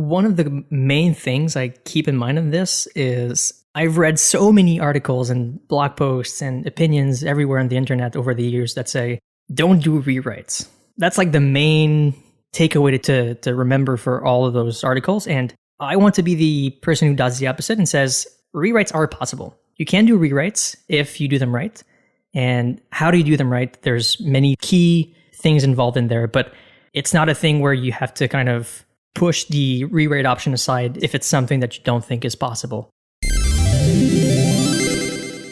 one of the main things I keep in mind in this is I've read so many articles and blog posts and opinions everywhere on the internet over the years that say, don't do rewrites. That's like the main takeaway to remember for all of those articles. And I want to be the person who does the opposite and says, rewrites are possible. You can do rewrites if you do them right. And how do you do them right? There's many key things involved in there, but it's not a thing where you have to kind of push the rewrite option aside if it's something that you don't think is possible.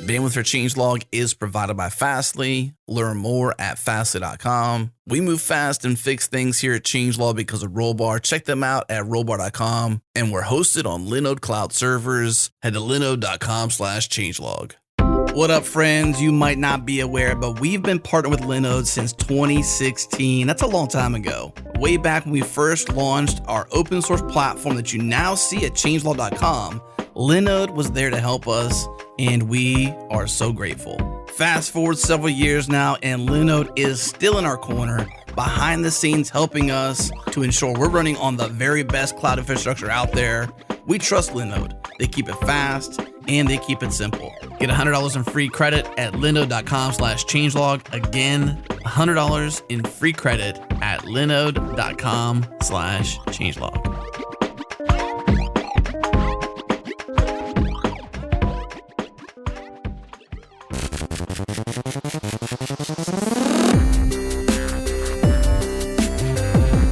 Bandwidth for Changelog is provided by Fastly. Learn more at fastly.com. We move fast and fix things here at Changelog because of Rollbar. Check them out at rollbar.com. And we're hosted on Linode Cloud servers. Head to linode.com/changelog. What up, friends? You might not be aware, but we've been partnered with Linode since 2016. That's a long time ago. Way back when we first launched our open source platform that you now see at changelog.com, Linode was there to help us, and we are so grateful. Fast forward several years now, and Linode is still in our corner, behind the scenes helping us to ensure we're running on the very best cloud infrastructure out there. We trust Linode. They keep it fast, and they keep it simple. Get $100 in free credit at linode.com/changelog. Again, $100 in free credit at linode.com/changelog.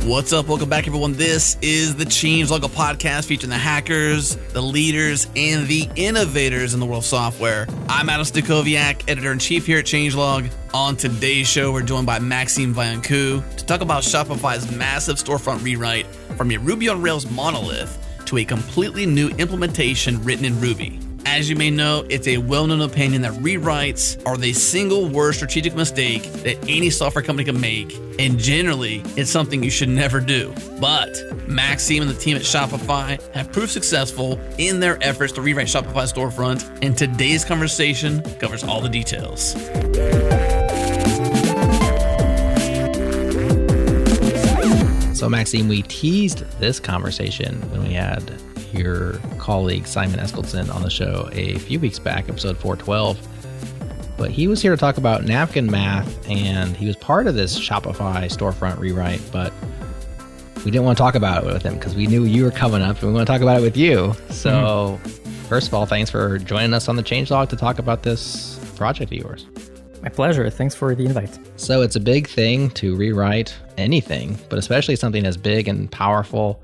What's up? Welcome back, everyone. This is the Changelog, a podcast featuring the hackers, the leaders, and the innovators in the world of software. I'm Adam Stacoviak, editor-in-chief here at Changelog. On today's show, we're joined by Maxime Vaillancourt to talk about Shopify's massive storefront rewrite from a Ruby on Rails monolith to a completely new implementation written in Ruby. As you may know, it's a well-known opinion that rewrites are the single worst strategic mistake that any software company can make, and generally, it's something you should never do. But Maxime and the team at Shopify have proved successful in their efforts to rewrite Shopify's storefront, and today's conversation covers all the details. So Maxime, we teased this conversation when we had your colleague Simon Eskildsen on the show a few weeks back, episode 412. But he was here to talk about napkin math, and he was part of this Shopify storefront rewrite, but we didn't want to talk about it with him because we knew you were coming up and we want to talk about it with you. So First of all, thanks for joining us on the Changelog to talk about this project of yours. My pleasure. Thanks for the invite. So it's a big thing to rewrite anything, but especially something as big and powerful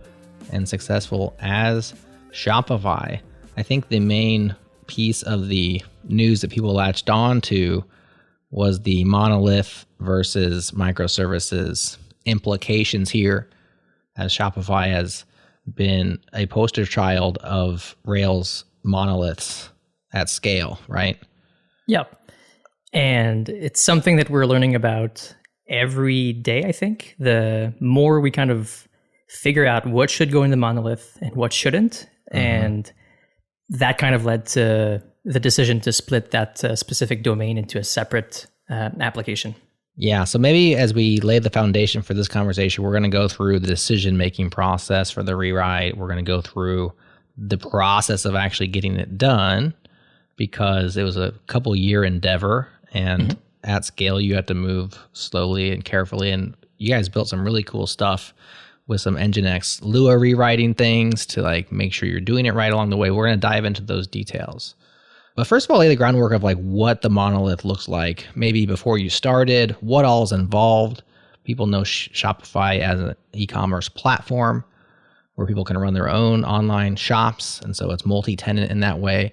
and successful as Shopify. I think the main piece of the news that people latched on to was the monolith versus microservices implications here, as Shopify has been a poster child of Rails monoliths at scale, right? Yep. And it's something that we're learning about every day, I think. The more we kind of figure out what should go in the monolith and what shouldn't. And that kind of led to the decision to split that specific domain into a separate application. Yeah, so maybe as we lay the foundation for this conversation, we're going to go through the decision-making process for the rewrite. We're going to go through the process of actually getting it done, because it was a couple-year endeavor, and at scale, you have to move slowly and carefully. And you guys built some really cool stuff with some Nginx Lua rewriting things to like make sure you're doing it right along the way. We're going to dive into those details. But first of all, lay the groundwork of like what the monolith looks like. Maybe before you started, what all is involved. People know Shopify as an e-commerce platform where people can run their own online shops. And so it's multi-tenant in that way.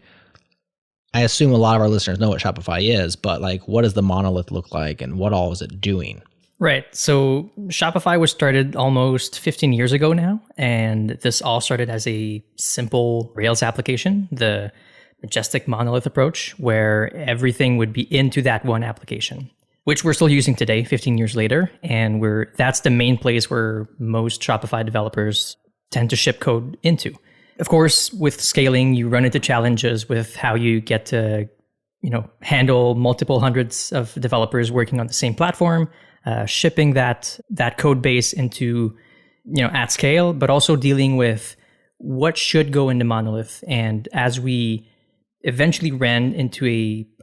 I assume a lot of our listeners know what Shopify is, but like, what does the monolith look like and what all is it doing? Right. So Shopify was started almost 15 years ago now. And this all started as a simple Rails application, the majestic monolith approach, where everything would be into that one application, which we're still using today, 15 years later. And that's the main place where most Shopify developers tend to ship code into. Of course, with scaling, you run into challenges with how you get to, handle multiple hundreds of developers working on the same platform, shipping that code base into at scale, but also dealing with what should go into monolith. And as we eventually ran into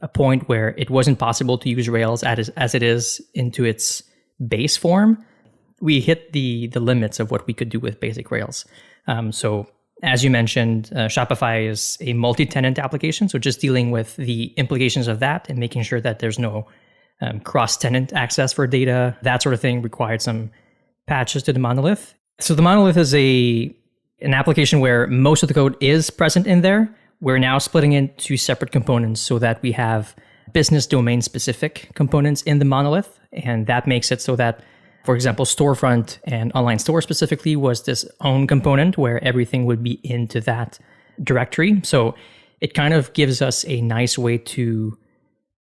a point where it wasn't possible to use Rails as it is into its base form, we hit the limits of what we could do with basic Rails. So as you mentioned, Shopify is a multi-tenant application. So just dealing with the implications of that and making sure that there's no cross-tenant access for data, that sort of thing required some patches to the monolith. So the monolith is an application where most of the code is present in there. We're now splitting it into separate components so that we have business domain specific components in the monolith. And that makes it so that, for example, storefront and online store specifically was this own component where everything would be into that directory. So it kind of gives us a nice way to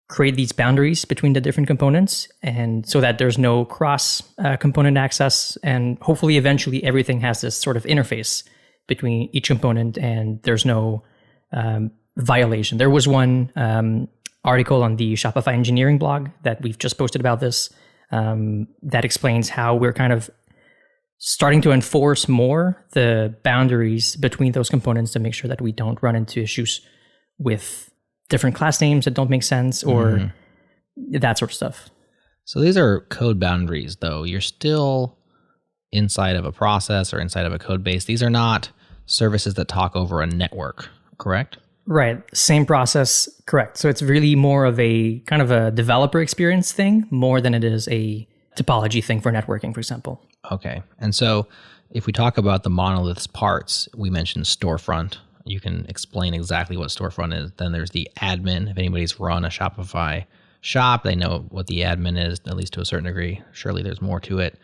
create these boundaries between the different components, and so that there's no cross component access, and hopefully eventually everything has this sort of interface between each component and there's no violation. There was one article on the Shopify engineering blog that we've just posted about this that explains how we're kind of starting to enforce more the boundaries between those components to make sure that we don't run into issues with different class names that don't make sense or that sort of stuff. So these are code boundaries, though. You're still inside of a process or inside of a code base. These are not services that talk over a network, correct? Right. Same process. Correct. So it's really more of a kind of a developer experience thing more than it is a topology thing for networking, for example. Okay. And so if we talk about the monolith's parts, we mentioned storefront. You can explain exactly what storefront is. Then there's the admin. If anybody's run a Shopify shop, they know what the admin is, at least to a certain degree. Surely there's more to it.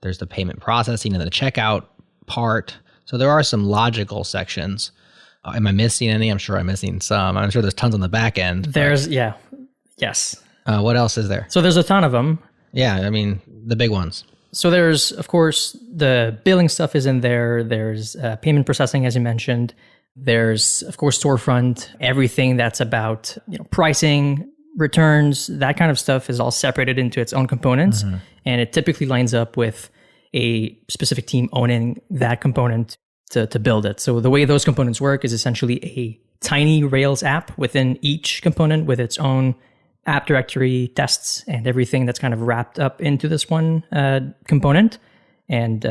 There's the payment processing and the checkout part. So there are some logical sections. Am I missing any? I'm sure I'm missing some. I'm sure there's tons on the back end. Yes. What else is there? So there's a ton of them. Yeah, I mean, the big ones. So there's, of course, the billing stuff is in there. There's payment processing, as you mentioned. There's, of course, storefront. Everything that's about pricing, returns, that kind of stuff is all separated into its own components. And it typically lines up with a specific team owning that component to build it. So the way those components work is essentially a tiny Rails app within each component with its own app directory, tests, and everything that's kind of wrapped up into this one component. And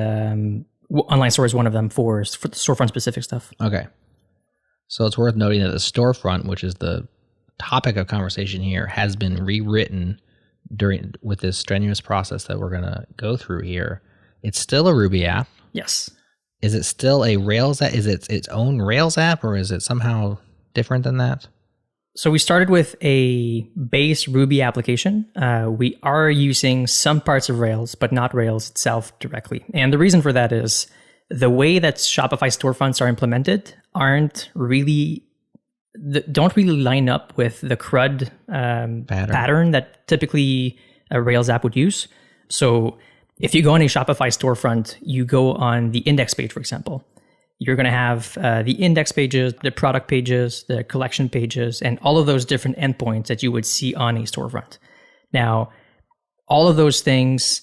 online store is one of them for storefront specific stuff. Okay. So it's worth noting that the storefront, which is the topic of conversation here, has been rewritten with this strenuous process that we're going to go through here. It's still a Ruby app. Yes. Is it still a Rails app? Is it its own Rails app, or is it somehow different than that? So we started with a base Ruby application. We are using some parts of Rails, but not Rails itself directly. And the reason for that is the way that Shopify storefronts are implemented don't really line up with the CRUD pattern that typically a Rails app would use. So if you go on a Shopify storefront, you go on the index page, for example. You're going to have the index pages, the product pages, the collection pages, and all of those different endpoints that you would see on a storefront. Now, all of those things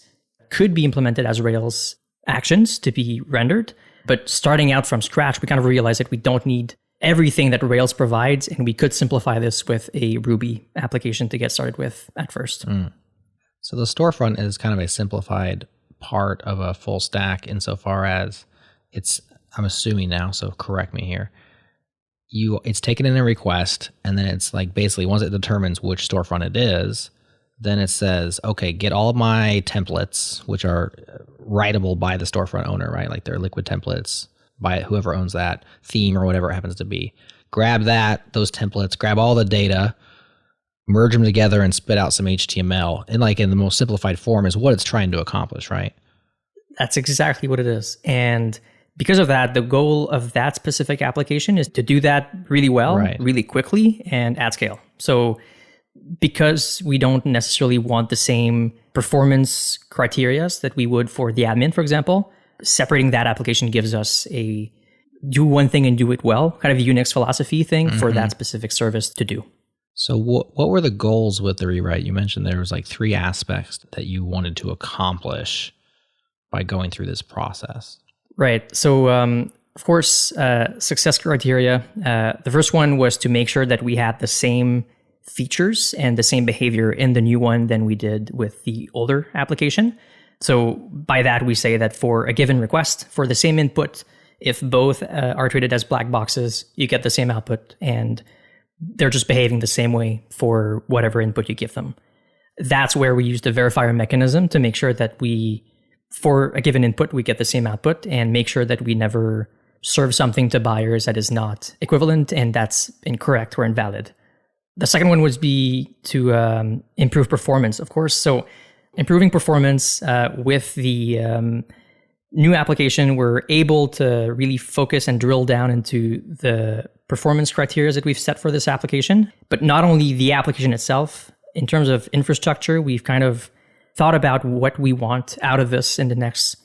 could be implemented as Rails actions to be rendered, but starting out from scratch, we kind of realized that we don't need everything that Rails provides, and we could simplify this with a Ruby application to get started with at first. So the storefront is kind of a simplified part of a full stack insofar as it's, I'm assuming now, so correct me here, it's taken in a request, and then it's like basically once it determines which storefront it is, then it says, okay, get all of my templates, which are writable by the storefront owner, right? Like they're liquid templates by whoever owns that theme or whatever it happens to be. Grab those templates, grab all the data, merge them together and spit out some HTML. And like in the most simplified form is what it's trying to accomplish, right? That's exactly what it is. And because of that, the goal of that specific application is to do that really well, really quickly, and at scale. So because we don't necessarily want the same performance criteria that we would for the admin, for example, separating that application gives us a do one thing and do it well, kind of a Unix philosophy thing for that specific service to do. So what were the goals with the rewrite? You mentioned there was like 3 aspects that you wanted to accomplish by going through this process? Right. So, of course, success criteria. The first one was to make sure that we had the same features and the same behavior in the new one than we did with the older application. So by that, we say that for a given request, for the same input, if both are treated as black boxes, you get the same output, and they're just behaving the same way for whatever input you give them. That's where we use the verifier mechanism to make sure that for a given input, we get the same output, and make sure that we never serve something to buyers that is not equivalent and that's incorrect or invalid. The second one would be to improve performance, of course. So improving performance with the new application, we're able to really focus and drill down into the performance criteria that we've set for this application. But not only the application itself, in terms of infrastructure, we've kind of thought about what we want out of this in the next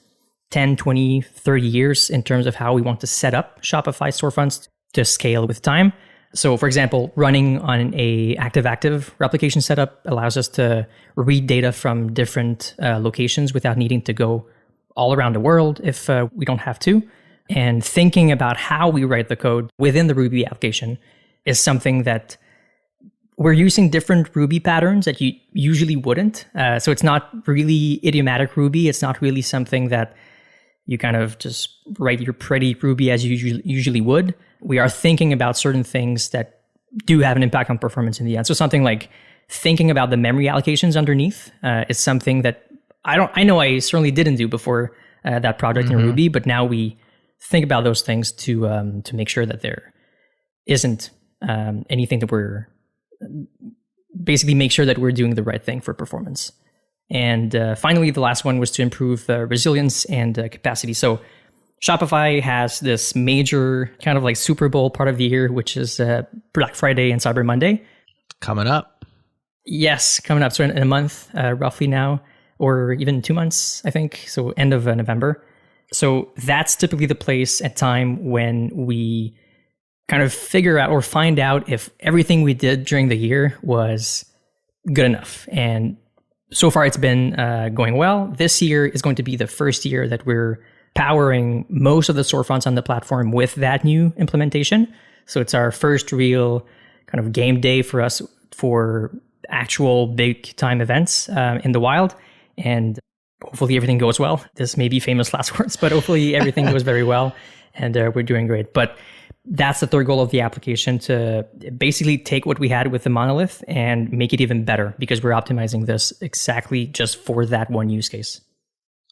10, 20, 30 years in terms of how we want to set up Shopify storefronts to scale with time. So for example, running on a active-active replication setup allows us to read data from different locations without needing to go all around the world if we don't have to. And thinking about how we write the code within the Ruby application is something that we're using different Ruby patterns that you usually wouldn't. So it's not really idiomatic Ruby. It's not really something that you kind of just write your pretty Ruby as you usually would. We are thinking about certain things that do have an impact on performance in the end. So something like thinking about the memory allocations underneath is something that I know I certainly didn't do before that project in Ruby, but now we think about those things to make sure that there isn't anything that we're basically make sure that we're doing the right thing for performance. And finally, the last one was to improve resilience and capacity. So Shopify has this major kind of like Super Bowl part of the year, which is Black Friday and Cyber Monday. Coming up. Yes, coming up. So in a month, roughly now, or even 2 months, I think. So end of November. So that's typically the place and time when we kind of figure out or find out if everything we did during the year was good enough. And so far it's been going well. This year is going to be the first year that we're powering most of the storefronts on the platform with that new implementation. So it's our first real kind of game day for us for actual big time events in the wild. And hopefully everything goes well. This may be famous last words, but hopefully everything goes very well and we're doing great. But that's the third goal of the application, to basically take what we had with the monolith and make it even better, because we're optimizing this exactly just for that one use case.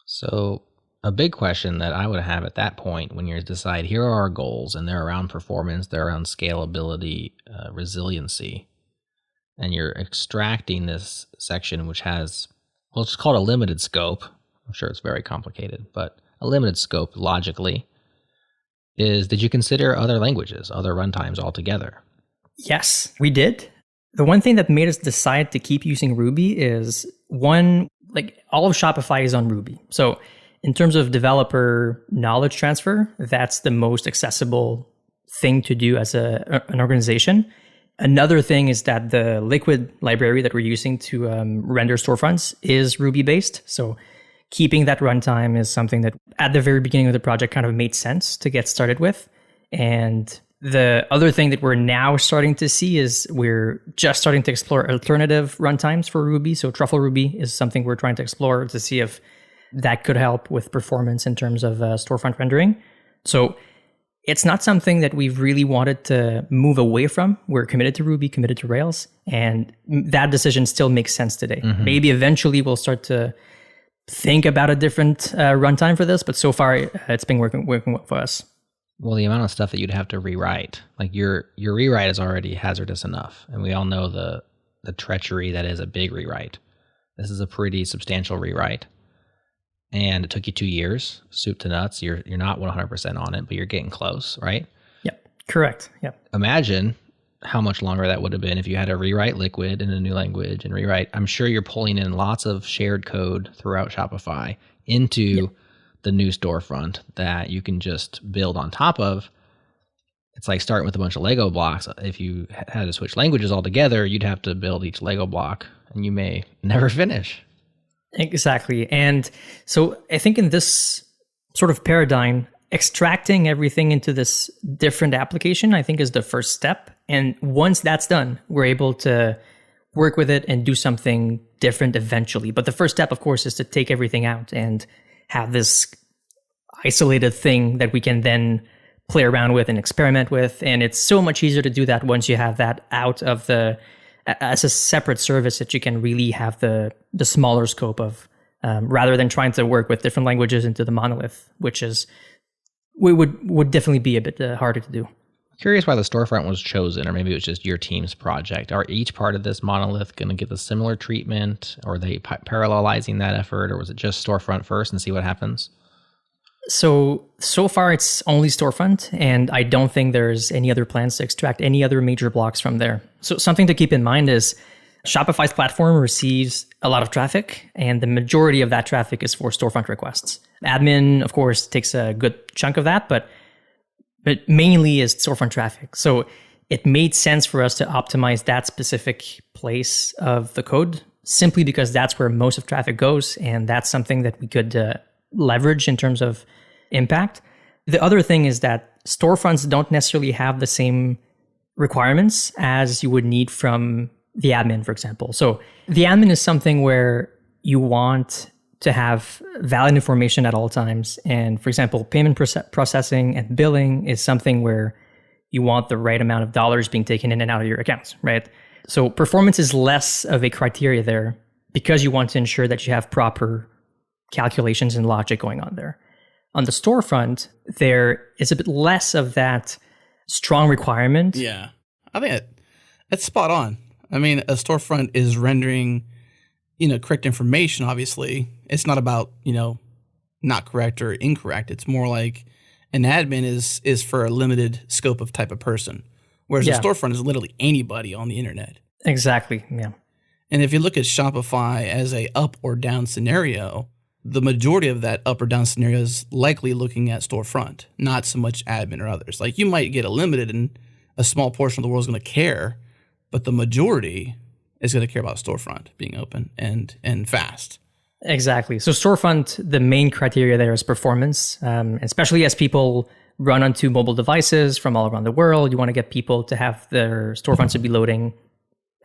So a big question that I would have at that point when you decide here are our goals, and they're around performance, they're around scalability, resiliency, and you're extracting this section which has, well, it's called a limited scope. I'm sure it's very complicated, but a limited scope logically is, did you consider other languages, other runtimes altogether? Yes, we did. The one thing that made us decide to keep using Ruby is, one, like all of Shopify is on Ruby. So in terms of developer knowledge transfer, that's the most accessible thing to do as an organization. Another thing is that the Liquid library that we're using to render storefronts is Ruby based. So keeping that runtime is something that at the very beginning of the project kind of made sense to get started with. And the other thing that we're now starting to see is we're just starting to explore alternative runtimes for Ruby. So Truffle Ruby is something we're trying to explore to see if that could help with performance in terms of storefront rendering. So it's not something that we've really wanted to move away from. We're committed to Ruby, committed to Rails, and that decision still makes sense today. Maybe eventually we'll start to think about a different runtime for this, but so far it's been working well for us. Well, the amount of stuff that you'd have to rewrite, like your rewrite is already hazardous enough, and we all know the treachery that is a big rewrite. This is a pretty substantial rewrite, and it took you 2 years, soup to nuts. You're not 100% on it, but you're getting close, right? Yep, correct. Yep. Imagine how much longer that would have been if you had to rewrite Liquid in a new language and rewrite. I'm sure you're pulling in lots of shared code throughout Shopify into the new storefront that you can just build on top of. It's like starting with a bunch of Lego blocks. If you had to switch languages altogether, you'd have to build each Lego block, and you may never finish. Exactly. And so I think in this sort of paradigm, extracting everything into this different application, I think is the first step. And once that's done, we're able to work with it and do something different eventually. But the first step, of course, is to take everything out and have this isolated thing that we can then play around with and experiment with. And it's so much easier to do that once you have that out of the, as a separate service that you can really have the smaller scope of, rather than trying to work with different languages into the monolith, which is, would definitely be a bit harder to do. Curious why the storefront was chosen, or maybe it was just your team's project. Are each part of this monolith going to get the similar treatment, or are they parallelizing that effort, or was it just storefront first and see what happens? So far it's only storefront, and I don't think there's any other plans to extract any other major blocks from there. So something to keep in mind is Shopify's platform receives a lot of traffic, and the majority of that traffic is for storefront requests. Admin, of course, takes a good chunk of that, but mainly is storefront traffic. So it made sense for us to optimize that specific place of the code simply because that's where most of traffic goes, and that's something that we could leverage in terms of impact. The other thing is that storefronts don't necessarily have the same requirements as you would need from the admin, for example. So the admin is something where you want to have valid information at all times. And for example, payment processing and billing is something where you want the right amount of dollars being taken in and out of your accounts, right? So performance is less of a criteria there because you want to ensure that you have proper calculations and logic going on there. On the storefront, there is a bit less of that strong requirement. Yeah, I think that's spot on. I mean, a storefront is rendering, correct information, obviously. It's not about, not correct or incorrect. It's more like an admin is for a limited scope of type of person, whereas a storefront is literally anybody on the internet. Exactly, yeah. And if you look at Shopify as a up or down scenario, the majority of that up or down scenario is likely looking at storefront, not so much admin or others. Like you might get a limited and a small portion of the world is going to care, but the majority is going to care about storefront being open and fast. Exactly. So storefront, the main criteria there is performance, especially as people run onto mobile devices from all around the world. You want to get people to have their storefronts to be loading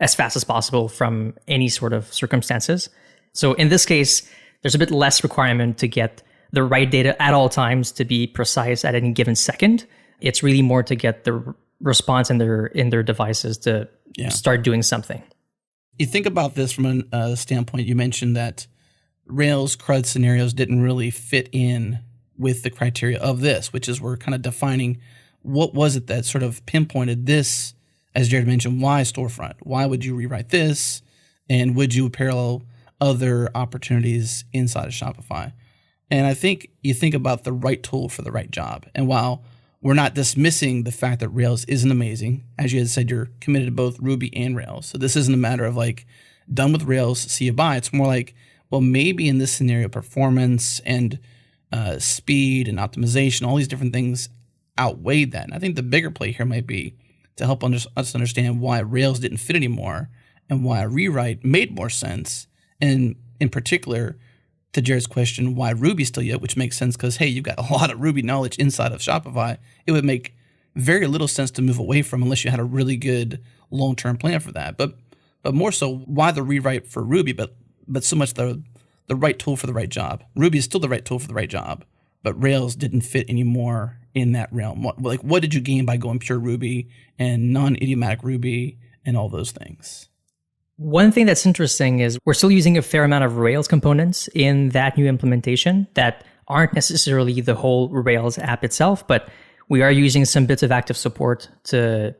as fast as possible from any sort of circumstances. So in this case, there's a bit less requirement to get the right data at all times to be precise at any given second. It's really more to get the response in their devices to start doing something. You think about this from a standpoint, you mentioned that Rails CRUD scenarios didn't really fit in with the criteria of this, which is we're kind of defining what was it that sort of pinpointed this, as Jared mentioned, why storefront? Why would you rewrite this? And would you parallel other opportunities inside of Shopify? And I think you think about the right tool for the right job. And while we're not dismissing the fact that Rails isn't amazing, as you had said, you're committed to both Ruby and Rails. So this isn't a matter of like, done with Rails, see you bye. It's more like, well, maybe in this scenario, performance and speed and optimization, all these different things outweighed that. And I think the bigger play here might be to help us understand why Rails didn't fit anymore and why a rewrite made more sense. And in particular, to Jared's question, why Ruby still yet, which makes sense because, hey, you've got a lot of Ruby knowledge inside of Shopify. It would make very little sense to move away from unless you had a really good long-term plan for that. But more so, why the rewrite for Ruby, but so much the right tool for the right job. Ruby is still the right tool for the right job, but Rails didn't fit anymore in that realm. What did you gain by going pure Ruby and non-idiomatic Ruby and all those things? One thing that's interesting is we're still using a fair amount of Rails components in that new implementation that aren't necessarily the whole Rails app itself, but we are using some bits of active support to,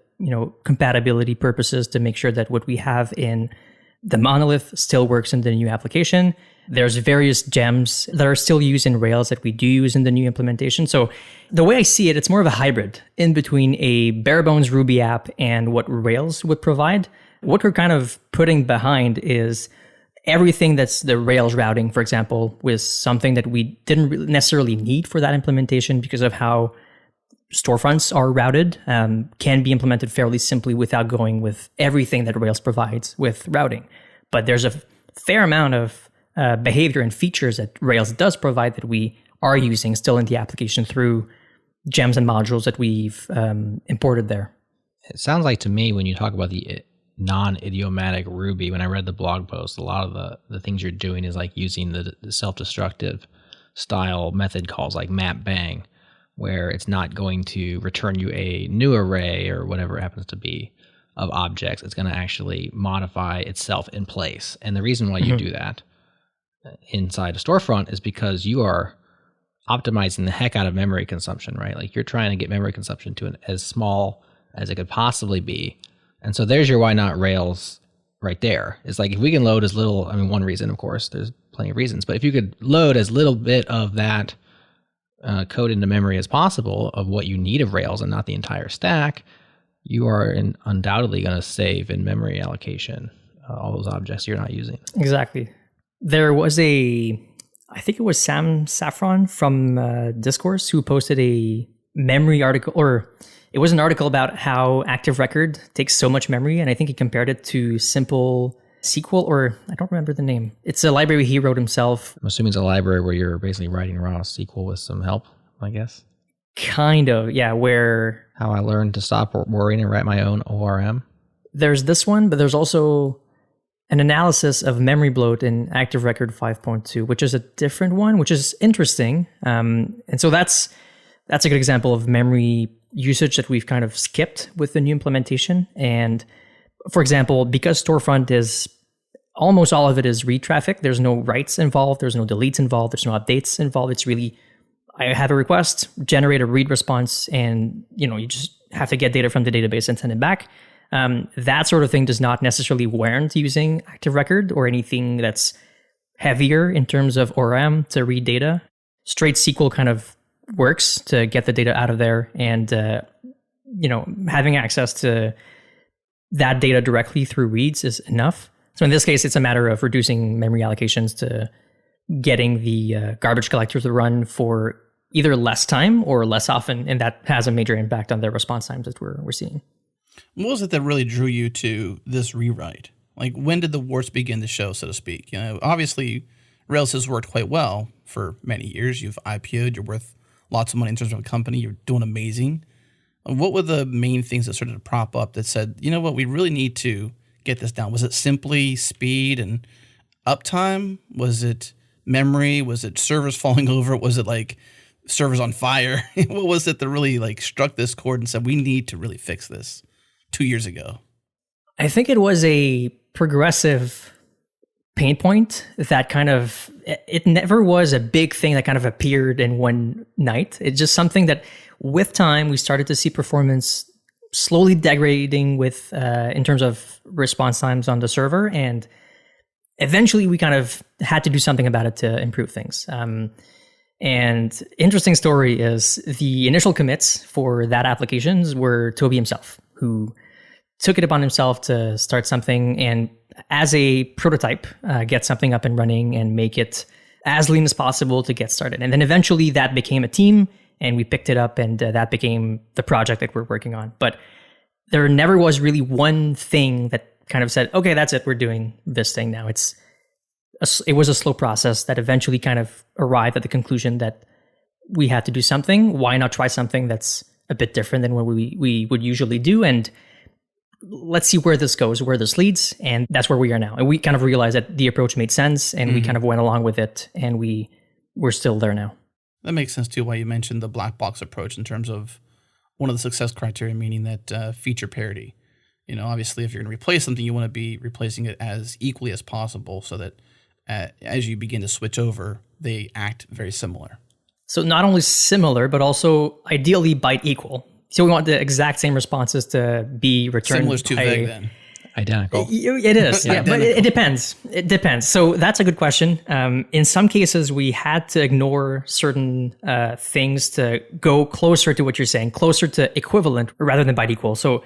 compatibility purposes to make sure that what we have in the monolith still works in the new application. There's various gems that are still used in Rails that we do use in the new implementation. So the way I see it, it's more of a hybrid in between a bare bones Ruby app and what Rails would provide. What we're kind of putting behind is everything that's the Rails routing, for example, was something that we didn't really necessarily need for that implementation because of how storefronts are routed, can be implemented fairly simply without going with everything that Rails provides with routing. But there's a fair amount of behavior and features that Rails does provide that we are using still in the application through gems and modules that we've imported there. It sounds like to me when you talk about the non-idiomatic Ruby, when I read the blog post, a lot of the things you're doing is like using the self-destructive style method calls like map bang, where it's not going to return you a new array or whatever it happens to be of objects. It's going to actually modify itself in place. And the reason why you do that inside a storefront is because you are optimizing the heck out of memory consumption, right? Like you're trying to get memory consumption to as small as it could possibly be. And so there's your why not Rails right there. It's like if we can load as little, I mean, one reason, of course, there's plenty of reasons, but if you could load as little bit of that code into memory as possible of what you need of Rails and not the entire stack, you are undoubtedly going to save in memory allocation all those objects you're not using. Exactly. There was I think it was Sam Saffron from Discourse who posted a memory article, or it was an article about how Active Record takes so much memory, and I think he compared it to Simple SQL, or I don't remember the name. It's a library he wrote himself. I'm assuming it's a library where you're basically writing raw SQL with some help, I guess. Kind of, yeah, where... How I learned to stop worrying and write my own ORM. There's this one, but there's also an analysis of memory bloat in Active Record 5.2, which is a different one, which is interesting. And so that's a good example of memory usage that we've kind of skipped with the new implementation. And for example, because storefront is almost all of it is read traffic, there's no writes involved, there's no deletes involved, there's no updates involved. It's really, I have a request, generate a read response, and you just have to get data from the database and send it back. That sort of thing does not necessarily warrant using Active Record or anything that's heavier in terms of ORM to read data. Straight SQL kind of works to get the data out of there, and having access to that data directly through reads is enough. So in this case, it's a matter of reducing memory allocations to getting the garbage collector to run for either less time or less often, and that has a major impact on the response times that we're seeing. What was it that really drew you to this rewrite? Like, when did the warts begin to show, so to speak? Obviously, Rails has worked quite well for many years. You've IPO'd, you're worth lots of money in terms of a company, you're doing amazing. What were the main things that started to prop up that said, you know what, we really need to get this down? Was it simply speed and uptime? Was it memory? Was it servers falling over? Was it like servers on fire? What was it that really like struck this chord and said, we need to really fix this 2 years ago? I think it was a progressive pain point that kind of, it never was a big thing that kind of appeared in one night. It's just something that with time, we started to see performance slowly degrading with in terms of response times on the server. And eventually we kind of had to do something about it to improve things. And interesting story is the initial commits for that applications were Toby himself, who took it upon himself to start something and as a prototype, get something up and running and make it as lean as possible to get started. And then eventually that became a team and we picked it up and that became the project that we're working on. But there never was really one thing that kind of said, okay, that's it, we're doing this thing now. It was a slow process that eventually kind of arrived at the conclusion that we had to do something. Why not try something that's a bit different than what we would usually do? And let's see where this goes, where this leads. And that's where we are now. And we kind of realized that the approach made sense and we kind of went along with it. And we're still there now. That makes sense too, why you mentioned the black box approach in terms of one of the success criteria, meaning that feature parity. Obviously, if you're going to replace something, you want to be replacing it as equally as possible so that as you begin to switch over, they act very similar. So not only similar, but also ideally byte equal. So we want the exact same responses to be returned. Similar is too vague then. Identical. It is, yeah, but it depends. It depends. So that's a good question. In some cases, we had to ignore certain things to go closer to what you're saying, closer to equivalent rather than byte equal. So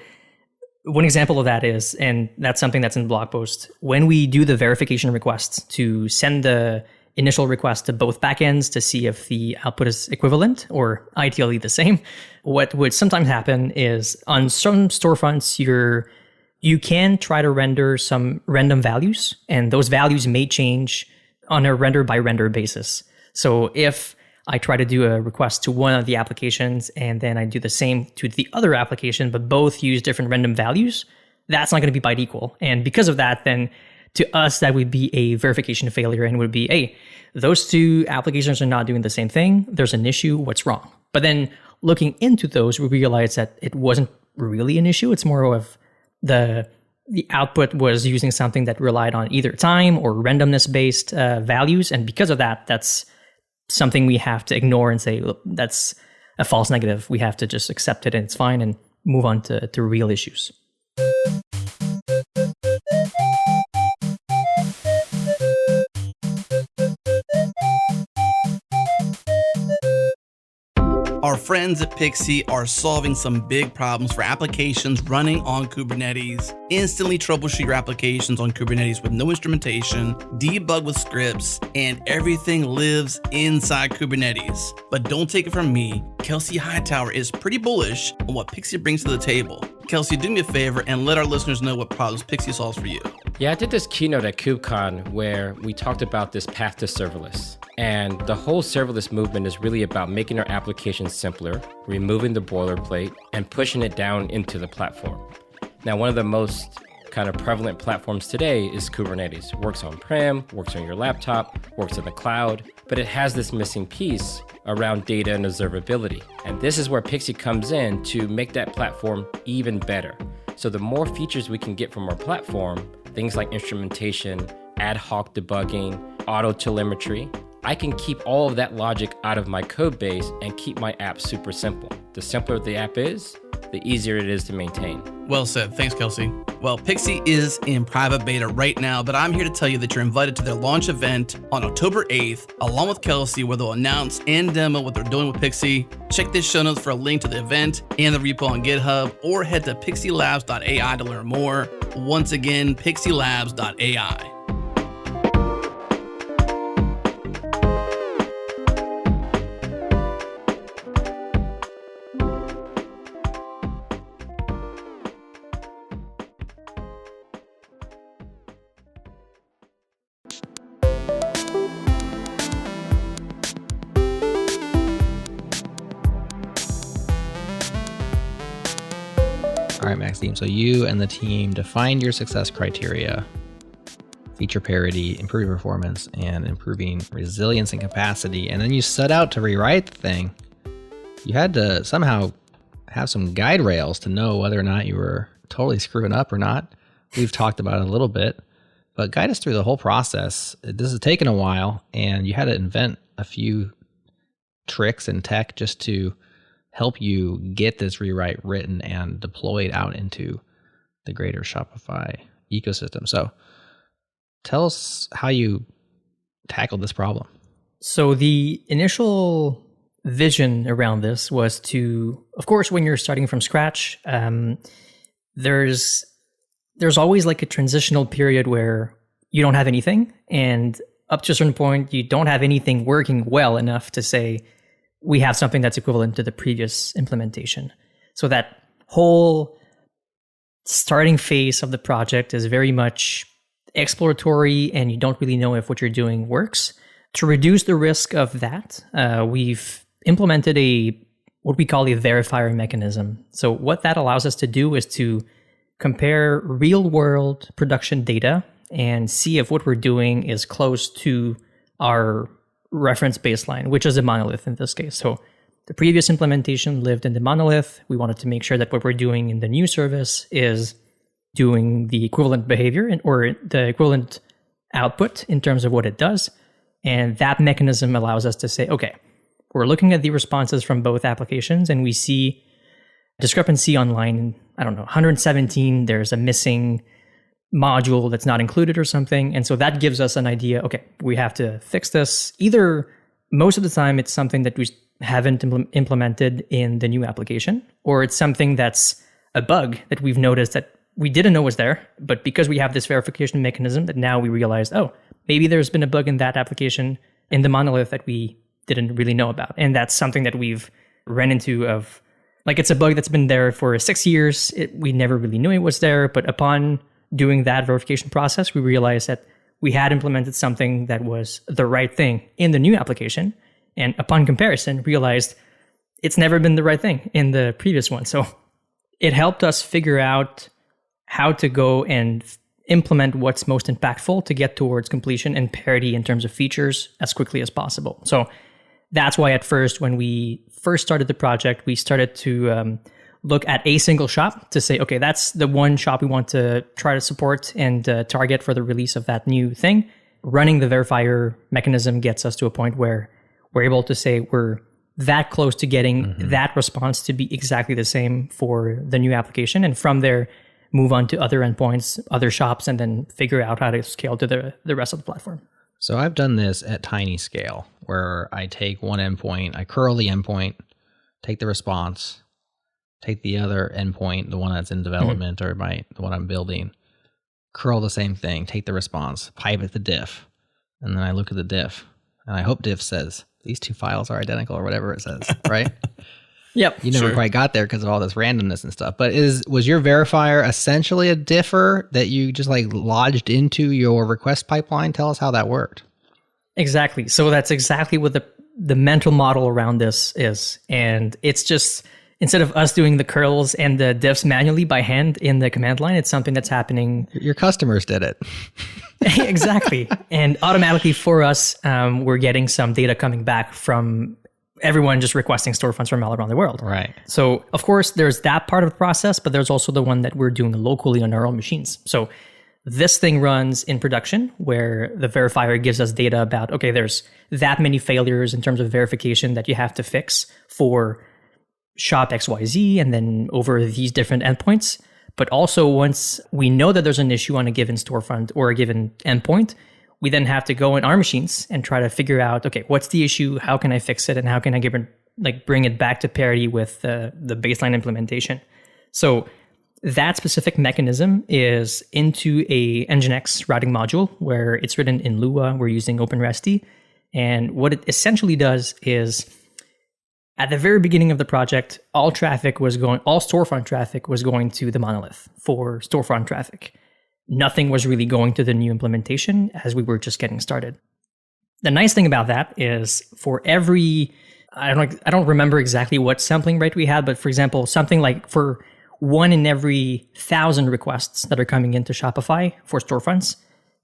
one example of that is, and that's something that's in the blog post, when we do the verification request to send the initial request to both backends to see if the output is equivalent or ideally the same, what would sometimes happen is on some storefronts, you can try to render some random values, and those values may change on a render by render basis. So if I try to do a request to one of the applications and then I do the same to the other application, but both use different random values, that's not going to be byte equal. And because of that, then to us, that would be a verification failure and would be, hey, those two applications are not doing the same thing. There's an issue. What's wrong? But then looking into those, we realized that it wasn't really an issue. It's more of the output was using something that relied on either time or randomness-based values. And because of that, that's something we have to ignore and say, look, that's a false negative. We have to just accept it and it's fine and move on to real issues. Our friends at Pixie are solving some big problems for applications running on Kubernetes. Instantly troubleshoot your applications on Kubernetes with no instrumentation, debug with scripts, and everything lives inside Kubernetes. But don't take it from me, Kelsey Hightower is pretty bullish on what Pixie brings to the table. Kelsey, do me a favor and let our listeners know what problems Pixie solves for you. Yeah, I did this keynote at KubeCon where we talked about this path to serverless. And the whole serverless movement is really about making our applications simpler, removing the boilerplate, and pushing it down into the platform. Now, one of the most kind of prevalent platforms today is Kubernetes. Works on-prem, works on your laptop, works in the cloud, but it has this missing piece around data and observability. And this is where Pixie comes in to make that platform even better. So the more features we can get from our platform, things like instrumentation, ad hoc debugging, auto telemetry, I can keep all of that logic out of my code base and keep my app super simple. The simpler the app is, the easier it is to maintain. Well said. Thanks, Kelsey. Well, Pixie is in private beta right now, but I'm here to tell you that you're invited to their launch event on October 8th, along with Kelsey, where they'll announce and demo what they're doing with Pixie. Check the show notes for a link to the event and the repo on GitHub, or head to pixielabs.ai to learn more. Once again, pixielabs.ai. All right, Maxime. So you and the team defined your success criteria: feature parity, improving performance, and improving resilience and capacity. And then you set out to rewrite the thing. You had to somehow have some guide rails to know whether or not you were totally screwing up or not. We've talked about it a little bit, but guide us through the whole process. This has taken a while, and you had to invent a few tricks and tech just to help you get this rewrite written and deployed out into the greater Shopify ecosystem. So tell us how you tackled this problem. So the initial vision around this was to, of course, when you're starting from scratch, there's always like a transitional period where you don't have anything, and up to a certain point, you don't have anything working well enough to say, we have something that's equivalent to the previous implementation. So that whole starting phase of the project is very much exploratory, and you don't really know if what you're doing works. To reduce the risk of that, we've implemented what we call a verifier mechanism. So what that allows us to do is to compare real-world production data and see if what we're doing is close to our reference baseline, which is a monolith in this case. So the previous implementation lived in the monolith. We wanted to make sure that what we're doing in the new service is doing the equivalent behavior or the equivalent output in terms of what it does. And that mechanism allows us to say, okay, we're looking at the responses from both applications and we see discrepancy on line, 117, there's a missing module that's not included or something. And so that gives us an idea, okay, we have to fix this. Either most of the time it's something that we haven't implemented in the new application, or it's something that's a bug that we've noticed that we didn't know was there, but because we have this verification mechanism that now we realized, oh, maybe there's been a bug in that application in the monolith that we didn't really know about. And that's something that we've run into of, like, it's a bug that's been there for 6 years. We never really knew it was there, but upon doing that verification process, we realized that we had implemented something that was the right thing in the new application, and upon comparison, realized it's never been the right thing in the previous one. So it helped us figure out how to go and implement what's most impactful to get towards completion and parity in terms of features as quickly as possible. So that's why at first, when we first started the project, we started to look at a single shop to say, okay, that's the one shop we want to try to support and target for the release of that new thing. Running the verifier mechanism gets us to a point where we're able to say we're that close to getting that response to be exactly the same for the new application. And from there, move on to other endpoints, other shops, and then figure out how to scale to the rest of the platform. So I've done this at tiny scale where I take one endpoint, I curl the endpoint, take the response, take the other endpoint, the one that's in development or the one I'm building, curl the same thing, take the response, pipe it to diff, and then I look at the diff, and I hope diff says, these two files are identical or whatever it says, right? Yep. You never quite got there because of all this randomness and stuff. But was your verifier essentially a differ that you just like lodged into your request pipeline? Tell us how that worked. Exactly. So that's exactly what the mental model around this is. And it's just, instead of us doing the curls and the diffs manually by hand in the command line, it's something that's happening. Your customers did it. Exactly. And automatically for us, we're getting some data coming back from everyone just requesting storefronts from all around the world. Right. So of course there's that part of the process, but there's also the one that we're doing locally on our own machines. So this thing runs in production where the verifier gives us data about, okay, there's that many failures in terms of verification that you have to fix for shop XYZ and then over these different endpoints. But also once we know that there's an issue on a given storefront or a given endpoint, we then have to go in our machines and try to figure out, okay, what's the issue? How can I fix it? And how can I bring it back to parity with the baseline implementation? So that specific mechanism is into a Nginx routing module where it's written in Lua. We're using OpenResty. And what it essentially does is at the very beginning of the project, all storefront traffic was going to the monolith for storefront traffic. Nothing was really going to the new implementation as we were just getting started. The nice thing about that is for every, I don't remember exactly what sampling rate we had, but for example, something like for 1 in every 1,000 requests that are coming into Shopify for storefronts,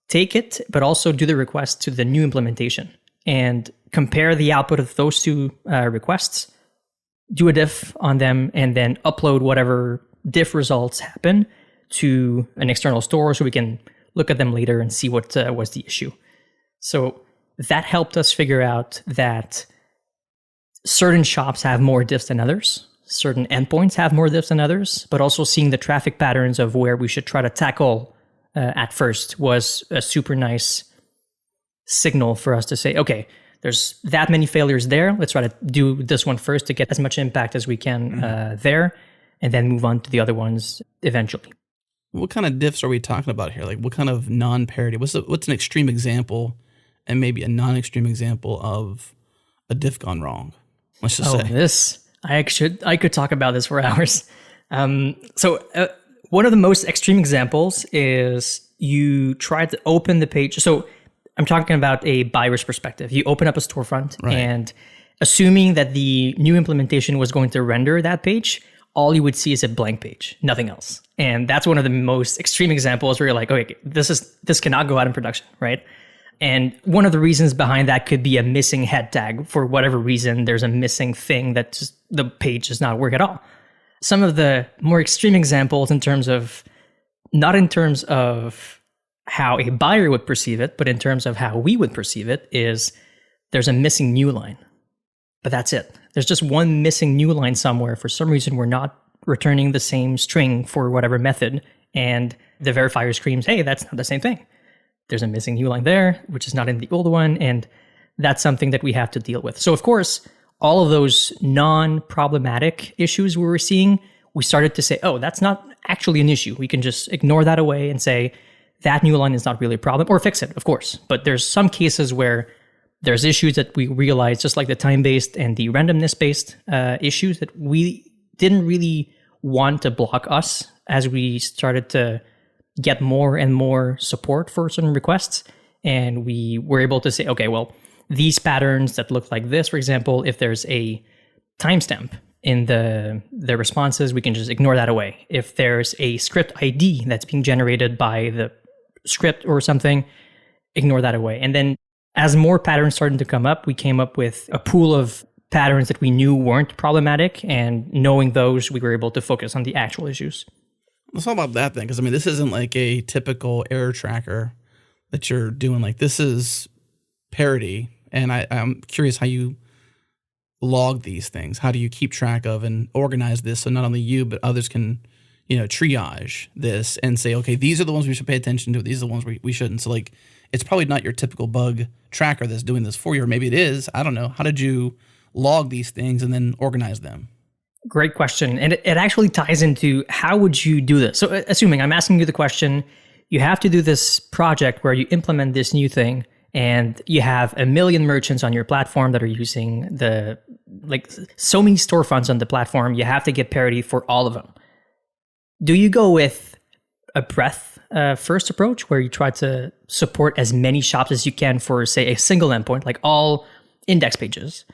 take it, but also do the request to the new implementation and compare the output of those two requests, do a diff on them, and then upload whatever diff results happen to an external store so we can look at them later and see what was the issue. So that helped us figure out that certain shops have more diffs than others, certain endpoints have more diffs than others, but also seeing the traffic patterns of where we should try to tackle at first was a super nice signal for us to say, okay, there's that many failures there. Let's try to do this one first to get as much impact as we can there, and then move on to the other ones eventually. What kind of diffs are we talking about here? Like what kind of non-parity? What's an extreme example and maybe a non-extreme example of a diff gone wrong? Let's just say. I could talk about this for hours. So one of the most extreme examples is you try to open the page. So I'm talking about a buyer's perspective. You open up a storefront and assuming that the new implementation was going to render that page, all you would see is a blank page, nothing else. And that's one of the most extreme examples where you're like, okay, this cannot go out in production, right? And one of the reasons behind that could be a missing head tag. For whatever reason, there's a missing thing that just the page does not work at all. Some of the more extreme examples not in terms of how a buyer would perceive it, but in terms of how we would perceive it, is there's a missing new line. But that's it. There's just one missing new line somewhere. For some reason, we're not returning the same string for whatever method. And the verifier screams, hey, that's not the same thing. There's a missing new line there, which is not in the old one. And that's something that we have to deal with. So of course, all of those non-problematic issues we were seeing, we started to say, oh, that's not actually an issue. We can just ignore that away and say, that new line is not really a problem, or fix it, of course. But there's some cases where there's issues that we realize, just like the time-based and the randomness-based issues, that we didn't really want to block us as we started to get more and more support for certain requests. And we were able to say, okay, well, these patterns that look like this, for example, if there's a timestamp in the responses, we can just ignore that away. If there's a script ID that's being generated by the script or something, ignore that away. And then as more patterns started to come up, we came up with a pool of patterns that we knew weren't problematic. And knowing those, we were able to focus on the actual issues. Let's talk about that then, because I mean, this isn't like a typical error tracker that you're doing. Like, this is parity. And I'm curious how you log these things. How do you keep track of and organize this so not only you, but others can, triage this and say, okay, these are the ones we should pay attention to. These are the ones we shouldn't. So like, it's probably not your typical bug tracker that's doing this for you, or maybe it is. I don't know. How did you log these things and then organize them? Great question. And it actually ties into how would you do this? So assuming I'm asking you the question, you have to do this project where you implement this new thing and you have 1 million merchants on your platform that are using so many storefronts on the platform, you have to get parity for all of them. Do you go with a breadth first approach where you try to support as many shops as you can for, say, a single endpoint, like all index pages,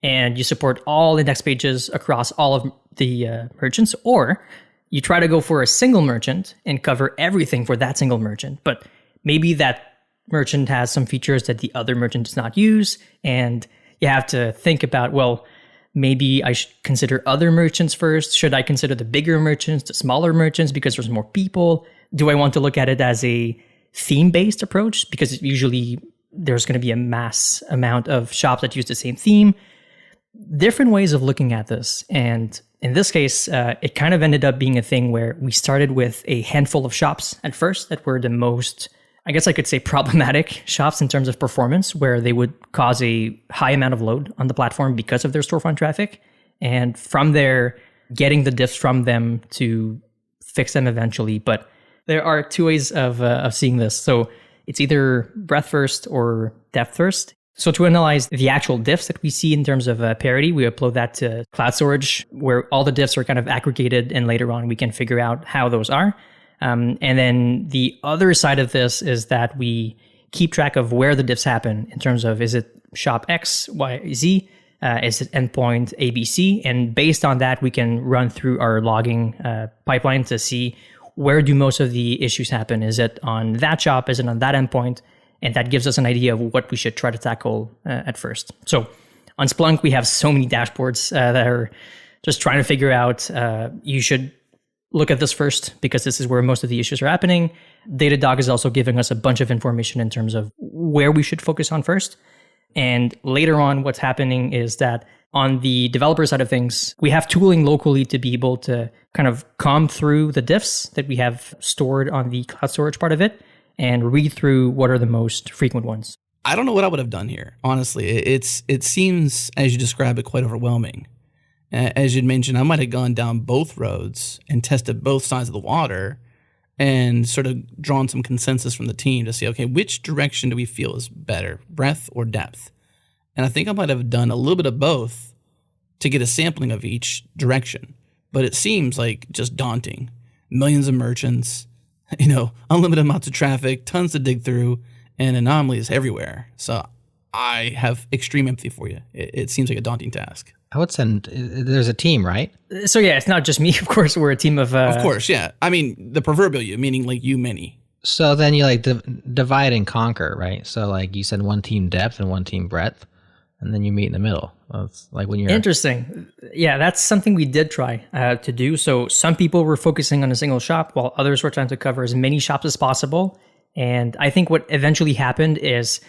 and you support all index pages across all of the merchants? Or you try to go for a single merchant and cover everything for that single merchant, but maybe that merchant has some features that the other merchant does not use, and you have to think about, well, maybe I should consider other merchants first. Should I consider the bigger merchants, the smaller merchants, because there's more people? Do I want to look at it as a theme-based approach? Because usually there's going to be a mass amount of shops that use the same theme. Different ways of looking at this. And in this case, it kind of ended up being a thing where we started with a handful of shops at first that were the most, I guess I could say, problematic shops in terms of performance, where they would cause a high amount of load on the platform because of their storefront traffic. And from there, getting the diffs from them to fix them eventually. But there are two ways of seeing this. So it's either breadth first or depth first. So to analyze the actual diffs that we see in terms of parity, we upload that to cloud storage, where all the diffs are kind of aggregated, and later on we can figure out how those are. And then the other side of this is that we keep track of where the diffs happen in terms of, is it shop X, Y, Z? Is it endpoint ABC? And based on that, we can run through our logging pipeline to see where do most of the issues happen. Is it on that shop? Is it on that endpoint? And that gives us an idea of what we should try to tackle at first. So on Splunk, we have so many dashboards that are just trying to figure out, you should look at this first because this is where most of the issues are happening. Datadog is also giving us a bunch of information in terms of where we should focus on first. And later on, what's happening is that on the developer side of things, we have tooling locally to be able to kind of comb through the diffs that we have stored on the cloud storage part of it and read through what are the most frequent ones. I don't know what I would have done here. Honestly, it seems, as you describe it, quite overwhelming. As you'd mentioned, I might have gone down both roads and tested both sides of the water and sort of drawn some consensus from the team to see, okay, which direction do we feel is better, breadth or depth? And I think I might have done a little bit of both to get a sampling of each direction. But it seems like just daunting. Millions of merchants, unlimited amounts of traffic, tons to dig through, and anomalies everywhere. So I have extreme empathy for you. It seems like a daunting task. I would send, there's a team, right? So yeah, it's not just me. Of course, we're a team of... Of course, yeah. I mean, the proverbial you, meaning like you many. So then you divide and conquer, right? So like you send one team depth and one team breadth, and then you meet in the middle. That's like when you're... Interesting. Yeah, that's something we did try to do. So some people were focusing on a single shop while others were trying to cover as many shops as possible. And I think what eventually happened is,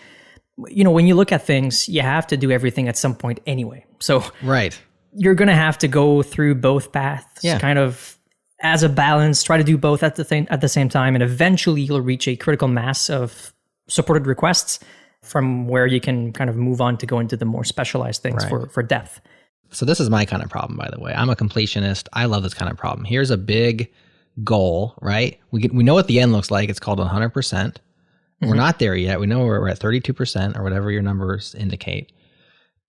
when you look at things, you have to do everything at some point anyway. So right, you're going to have to go through both paths, kind of as a balance, try to do both at the same time. And eventually you'll reach a critical mass of supported requests from where you can kind of move on to go into the more specialized things for depth. So this is my kind of problem, by the way. I'm a completionist. I love this kind of problem. Here's a big goal, right? We know what the end looks like. It's called 100%. We're not there yet. We know we're at 32% or whatever your numbers indicate.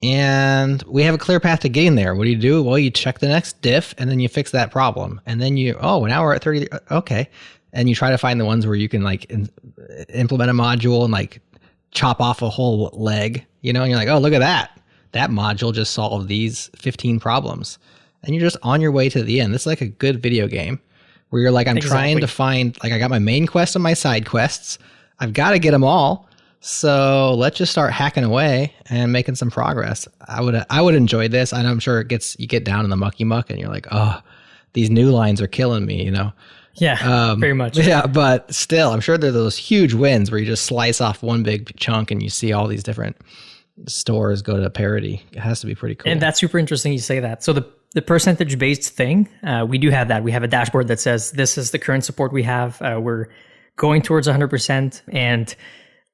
And we have a clear path to getting there. What do? Well, you check the next diff and then you fix that problem. And then now we're at 30. Okay. And you try to find the ones where you can implement a module and chop off a whole leg, and you're like, oh, look at that. That module just solved these 15 problems. And you're just on your way to the end. This is like a good video game where you're like, I'm trying to find, like, I got my main quest and my side quests. I've got to get them all. So let's just start hacking away and making some progress. I would enjoy this. And I'm sure you get down in the mucky muck and you're like, oh, these new lines are killing me, Yeah, very much. Yeah, but still, I'm sure there are those huge wins where you just slice off one big chunk and you see all these different stores go to parity. It has to be pretty cool. And that's super interesting you say that. So the percentage-based thing, we do have that. We have a dashboard that says this is the current support we have. We're going towards 100%. And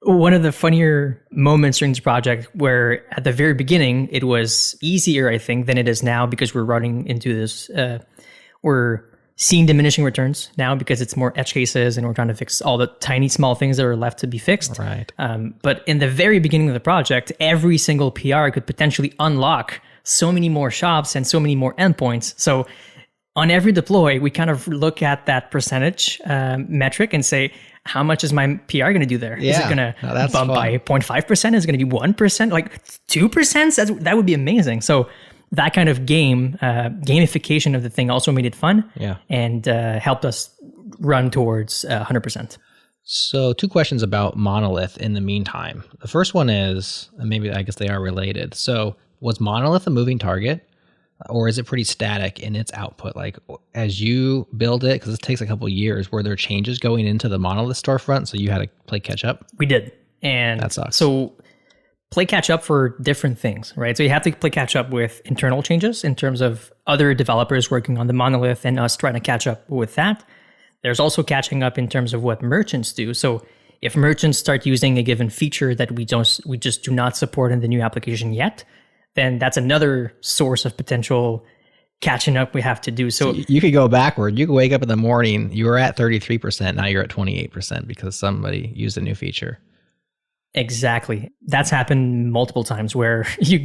one of the funnier moments during this project where at the very beginning, it was easier, I think, than it is now because we're running into this, we're seeing diminishing returns now because it's more edge cases and we're trying to fix all the tiny small things that are left to be fixed. Right. But in the very beginning of the project, every single PR could potentially unlock so many more shops and so many more endpoints. So on every deploy, we kind of look at that percentage metric and say, how much is my PR going to do there? Yeah. Is it going to bump by 0.5%? Is it going to be 1%? Like 2%? That would be amazing. So that kind of gamification of the thing also made it fun and helped us run towards 100%. So 2 questions about Monolith in the meantime. The first one is, and maybe I guess they are related. So was Monolith a moving target or is it pretty static in its output? Like as you build it, because it takes a couple of years, were there changes going into the Monolith storefront so you had to play catch up? We did. And that sucks. So play catch up for different things, right? So you have to play catch up with internal changes in terms of other developers working on the monolith and us trying to catch up with that. There's also catching up in terms of what merchants do. So if merchants start using a given feature that we just do not support in the new application yet, then that's another source of potential catching up we have to do. So you could go backward. You could wake up in the morning, you were at 33%, now you're at 28% because somebody used a new feature. Exactly. That's happened multiple times where you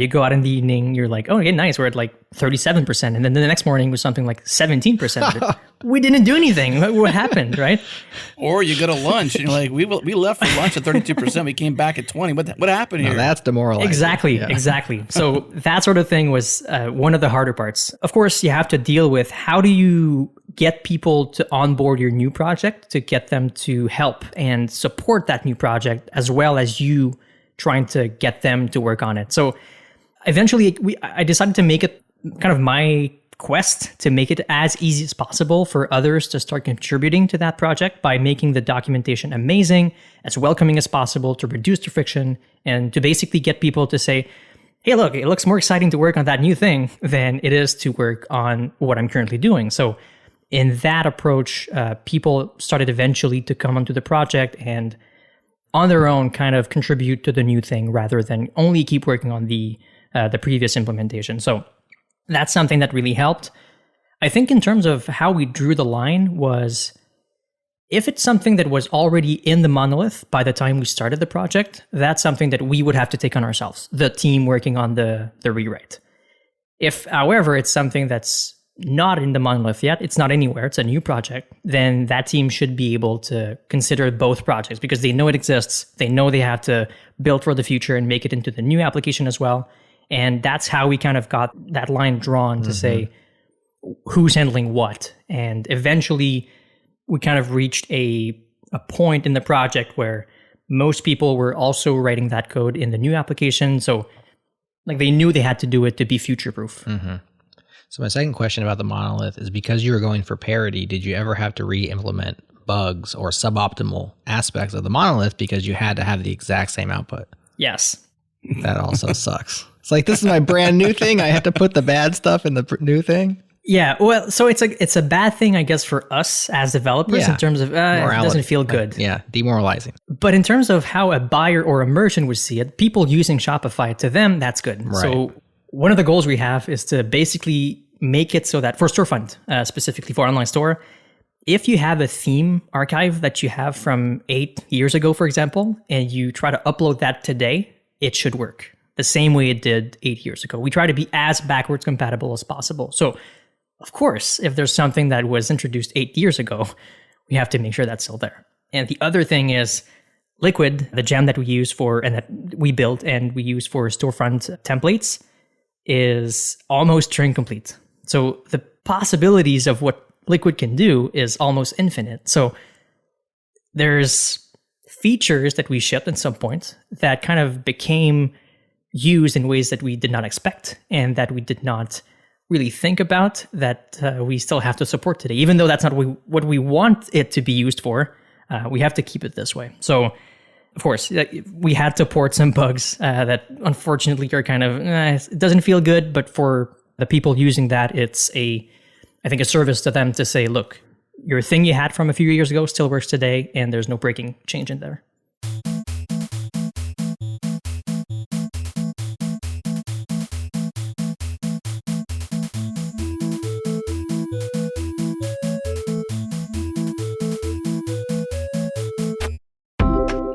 go out in the evening, you're like, oh, yeah, nice. We're at like 37%. And then the next morning was something like 17%. We didn't do anything. What happened, right? Or you go to lunch and you're like, we left for lunch at 32%. We came back at 20. What happened here? No, that's demoralizing. Exactly. So that sort of thing was one of the harder parts. Of course, you have to deal with how do you get people to onboard your new project, to get them to help and support that new project, as well as you trying to get them to work on it. So eventually I decided to make it kind of my quest to make it as easy as possible for others to start contributing to that project by making the documentation amazing, as welcoming as possible, to reduce the friction, and to basically get people to say, hey, look, it looks more exciting to work on that new thing than it is to work on what I'm currently doing. So in that approach, people started eventually to come onto the project and on their own kind of contribute to the new thing rather than only keep working on the previous implementation. So that's something that really helped. I think in terms of how we drew the line was, if it's something that was already in the monolith by the time we started the project, that's something that we would have to take on ourselves, the team working on the rewrite. If, however, it's something that's not in the monolith yet, it's not anywhere, it's a new project, then that team should be able to consider both projects because they know it exists, they know they have to build for the future and make it into the new application as well. And that's how we kind of got that line drawn to say who's handling what. And eventually we kind of reached a point in the project where most people were also writing that code in the new application. So like they knew they had to do it to be future proof. Mm-hmm. So my second question about the monolith is, because you were going for parity, did you ever have to re-implement bugs or suboptimal aspects of the monolith because you had to have the exact same output? Yes. That also sucks. It's like, this is my brand new thing. I have to put the bad stuff in the new thing. Yeah. Well, so it's a bad thing, I guess, for us as developers in terms of it doesn't feel good. Demoralizing. But in terms of how a buyer or a merchant would see it, people using Shopify, to them, that's good. Right. So one of the goals we have is to basically make it so that for storefront, specifically for online store, if you have a theme archive that you have from 8 years ago, for example, and you try to upload that today, it should work the same way it did 8 years ago. We try to be as backwards compatible as possible. So of course, if there's something that was introduced 8 years ago, we have to make sure that's still there. And the other thing is, Liquid, the gem that we use for and that we built and we use for storefront templates, is almost Turing complete. So the possibilities of what Liquid can do is almost infinite. So there's features that we shipped at some point that kind of became used in ways that we did not expect and that we did not really think about, that we still have to support today. Even though that's not what we want it to be used for, we have to keep it this way. So, of course, we had to port some bugs that unfortunately are kind of, it doesn't feel good, but for the people using that, it's I think a service to them to say, look, your thing you had from a few years ago still works today, and there's no breaking change in there.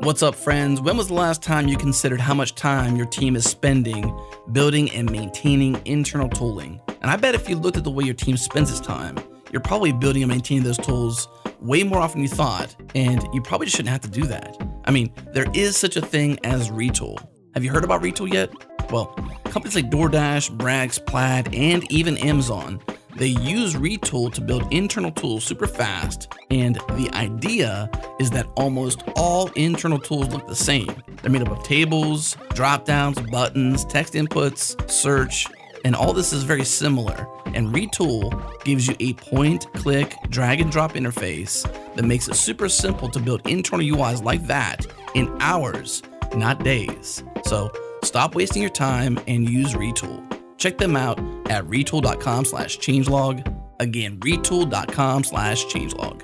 What's up, friends? When was the last time you considered how much time your team is spending building and maintaining internal tooling? And I bet if you looked at the way your team spends its time, you're probably building and maintaining those tools way more often than you thought, and you probably shouldn't have to do that. I mean, there is such a thing as retool. Have you heard about retool yet? Well, companies like DoorDash, Brax, Plaid, and even Amazon, they use retool to build internal tools super fast, and the idea is that almost all internal tools look the same. They're made up of tables, drop-downs, buttons, text inputs, search, and all this is very similar. And retool gives you a point, click, drag and drop interface that makes it super simple to build internal UIs like that in hours, not days. So stop wasting your time and use retool. Check them out at retool.com/changelog. Again, retool.com/changelog.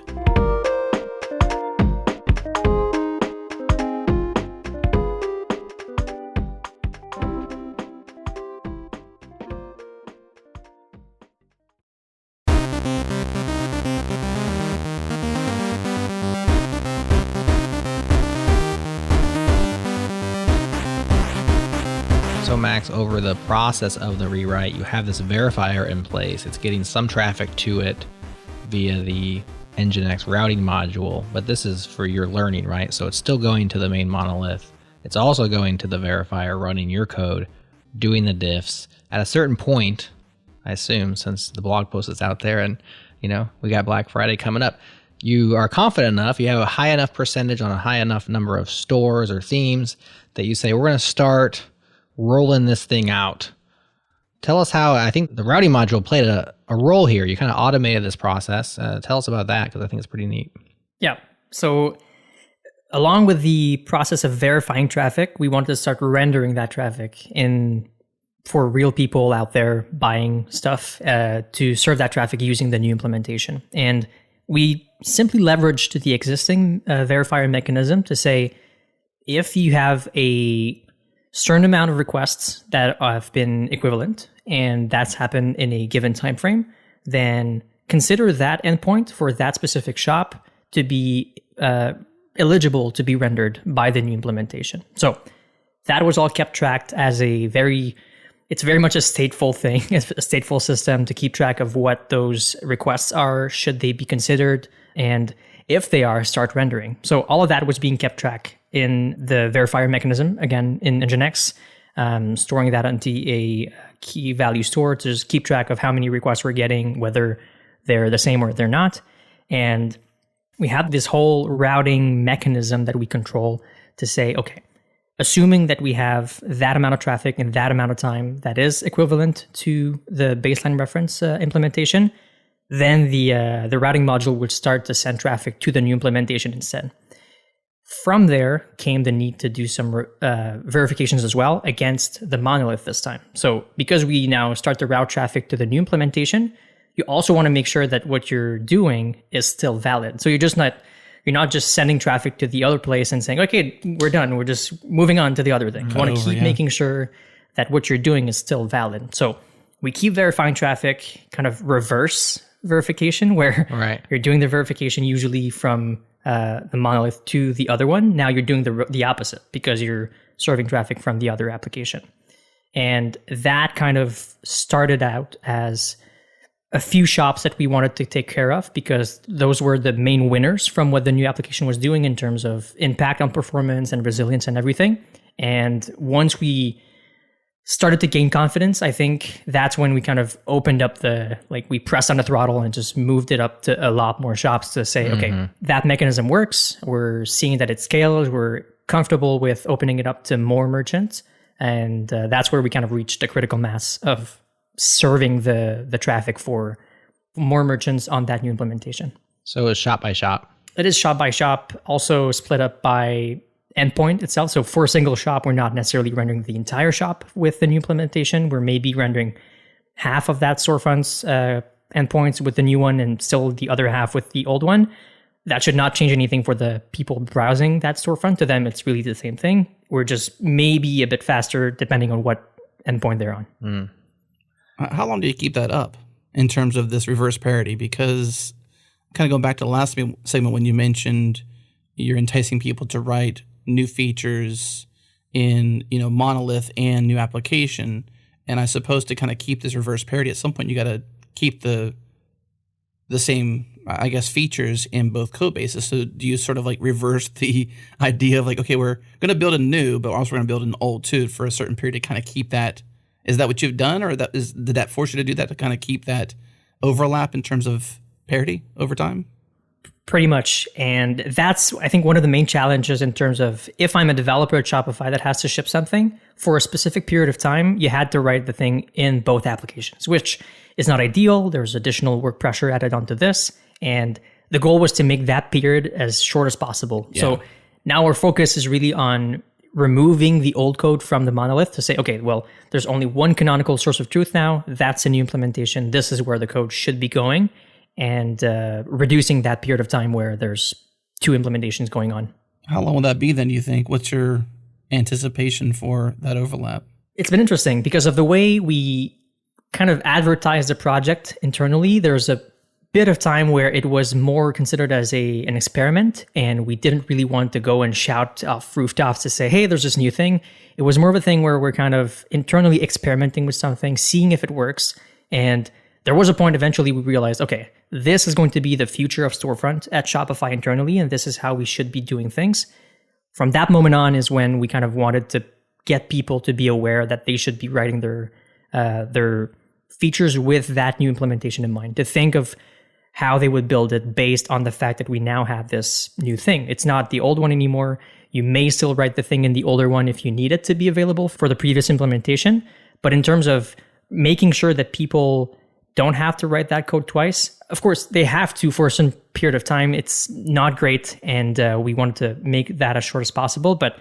So Max, over the process of the rewrite, you have this verifier in place. It's getting some traffic to it via the Nginx routing module, but this is for your learning, right? So it's still going to the main monolith. It's also going to the verifier running your code, doing the diffs. At a certain point, I assume, since the blog post is out there and, we got Black Friday coming up, you are confident enough, you have a high enough percentage on a high enough number of stores or themes that you say, we're going to start rolling this thing out. Tell us how, I think the routing module played a role here. You kind of automated this process. Tell us about that, because I think it's pretty neat. Yeah. So along with the process of verifying traffic, we wanted to start rendering that traffic for real people out there buying stuff to serve that traffic using the new implementation. And we simply leveraged the existing verifier mechanism to say, if you have a certain amount of requests that have been equivalent, and that's happened in a given time frame, then consider that endpoint for that specific shop to be eligible to be rendered by the new implementation. So that was all kept tracked as it's very much a stateful thing, a stateful system to keep track of what those requests are, should they be considered, and if they are, start rendering. So all of that was being kept track in the verifier mechanism, again, in Nginx, storing that into a key value store to just keep track of how many requests we're getting, whether they're the same or they're not. And we have this whole routing mechanism that we control to say, okay, assuming that we have that amount of traffic in that amount of time that is equivalent to the baseline reference implementation, then the routing module would start to send traffic to the new implementation instead. From there came the need to do some verifications as well against the monolith this time. So because we now start to route traffic to the new implementation, you also want to make sure that what you're doing is still valid. So you're not just sending traffic to the other place and saying, okay, we're done. We're just moving on to the other thing. You want to keep making sure that what you're doing is still valid. So we keep verifying traffic, kind of reverse verification, where you're doing the verification usually from the monolith to the other one. Now you're doing the opposite because you're serving traffic from the other application. And that kind of started out as a few shops that we wanted to take care of because those were the main winners from what the new application was doing in terms of impact on performance and resilience and everything. And once we started to gain confidence, I think that's when we kind of opened up we pressed on the throttle and just moved it up to a lot more shops to say, okay, that mechanism works. We're seeing that it scales. We're comfortable with opening it up to more merchants. And that's where we kind of reached the critical mass of serving the traffic for more merchants on that new implementation. So it's shop by shop. It is shop by shop, also split up by endpoint itself. So for a single shop, we're not necessarily rendering the entire shop with the new implementation. We're maybe rendering half of that storefront's endpoints with the new one and still the other half with the old one. That should not change anything for the people browsing that storefront. To them, it's really the same thing. We're just maybe a bit faster depending on what endpoint they're on. How long do you keep that up in terms of this reverse parity? Because kind of going back to the last segment when you mentioned you're enticing people to write new features in, monolith and new application. And I suppose to kind of keep this reverse parity, at some point you got to keep the same, I guess, features in both code bases. So do you sort of like reverse the idea of like, okay, we're going to build a new, but also we're going to build an old too for a certain period to kind of keep that? Is that what you've done, or did that force you to do that to kind of keep that overlap in terms of parity over time? Pretty much. And that's, I think, one of the main challenges in terms of if I'm a developer at Shopify that has to ship something for a specific period of time, you had to write the thing in both applications, which is not ideal. There's additional work pressure added onto this. And the goal was to make that period as short as possible. Yeah. So now our focus is really on removing the old code from the monolith to say, okay, well, there's only one canonical source of truth now. That's a new implementation. This is where the code should be going. And reducing that period of time where there's two implementations going on. How long will that be then, you think? What's your anticipation for that overlap? It's been interesting because of the way we kind of advertise the project internally. There's a bit of time where it was more considered as an experiment, and we didn't really want to go and shout off rooftops to say, hey, there's this new thing. It was more of a thing where we're kind of internally experimenting with something, seeing if it works. And there was a point eventually we realized, okay, this is going to be the future of storefront at Shopify internally, and this is how we should be doing things. From that moment on is when we kind of wanted to get people to be aware that they should be writing their features with that new implementation in mind, to think of how they would build it based on the fact that we now have this new thing. It's not the old one anymore. You may still write the thing in the older one if you need it to be available for the previous implementation. But in terms of making sure that people don't have to write that code twice. Of course, they have to for a certain period of time. It's not great, and we wanted to make that as short as possible, but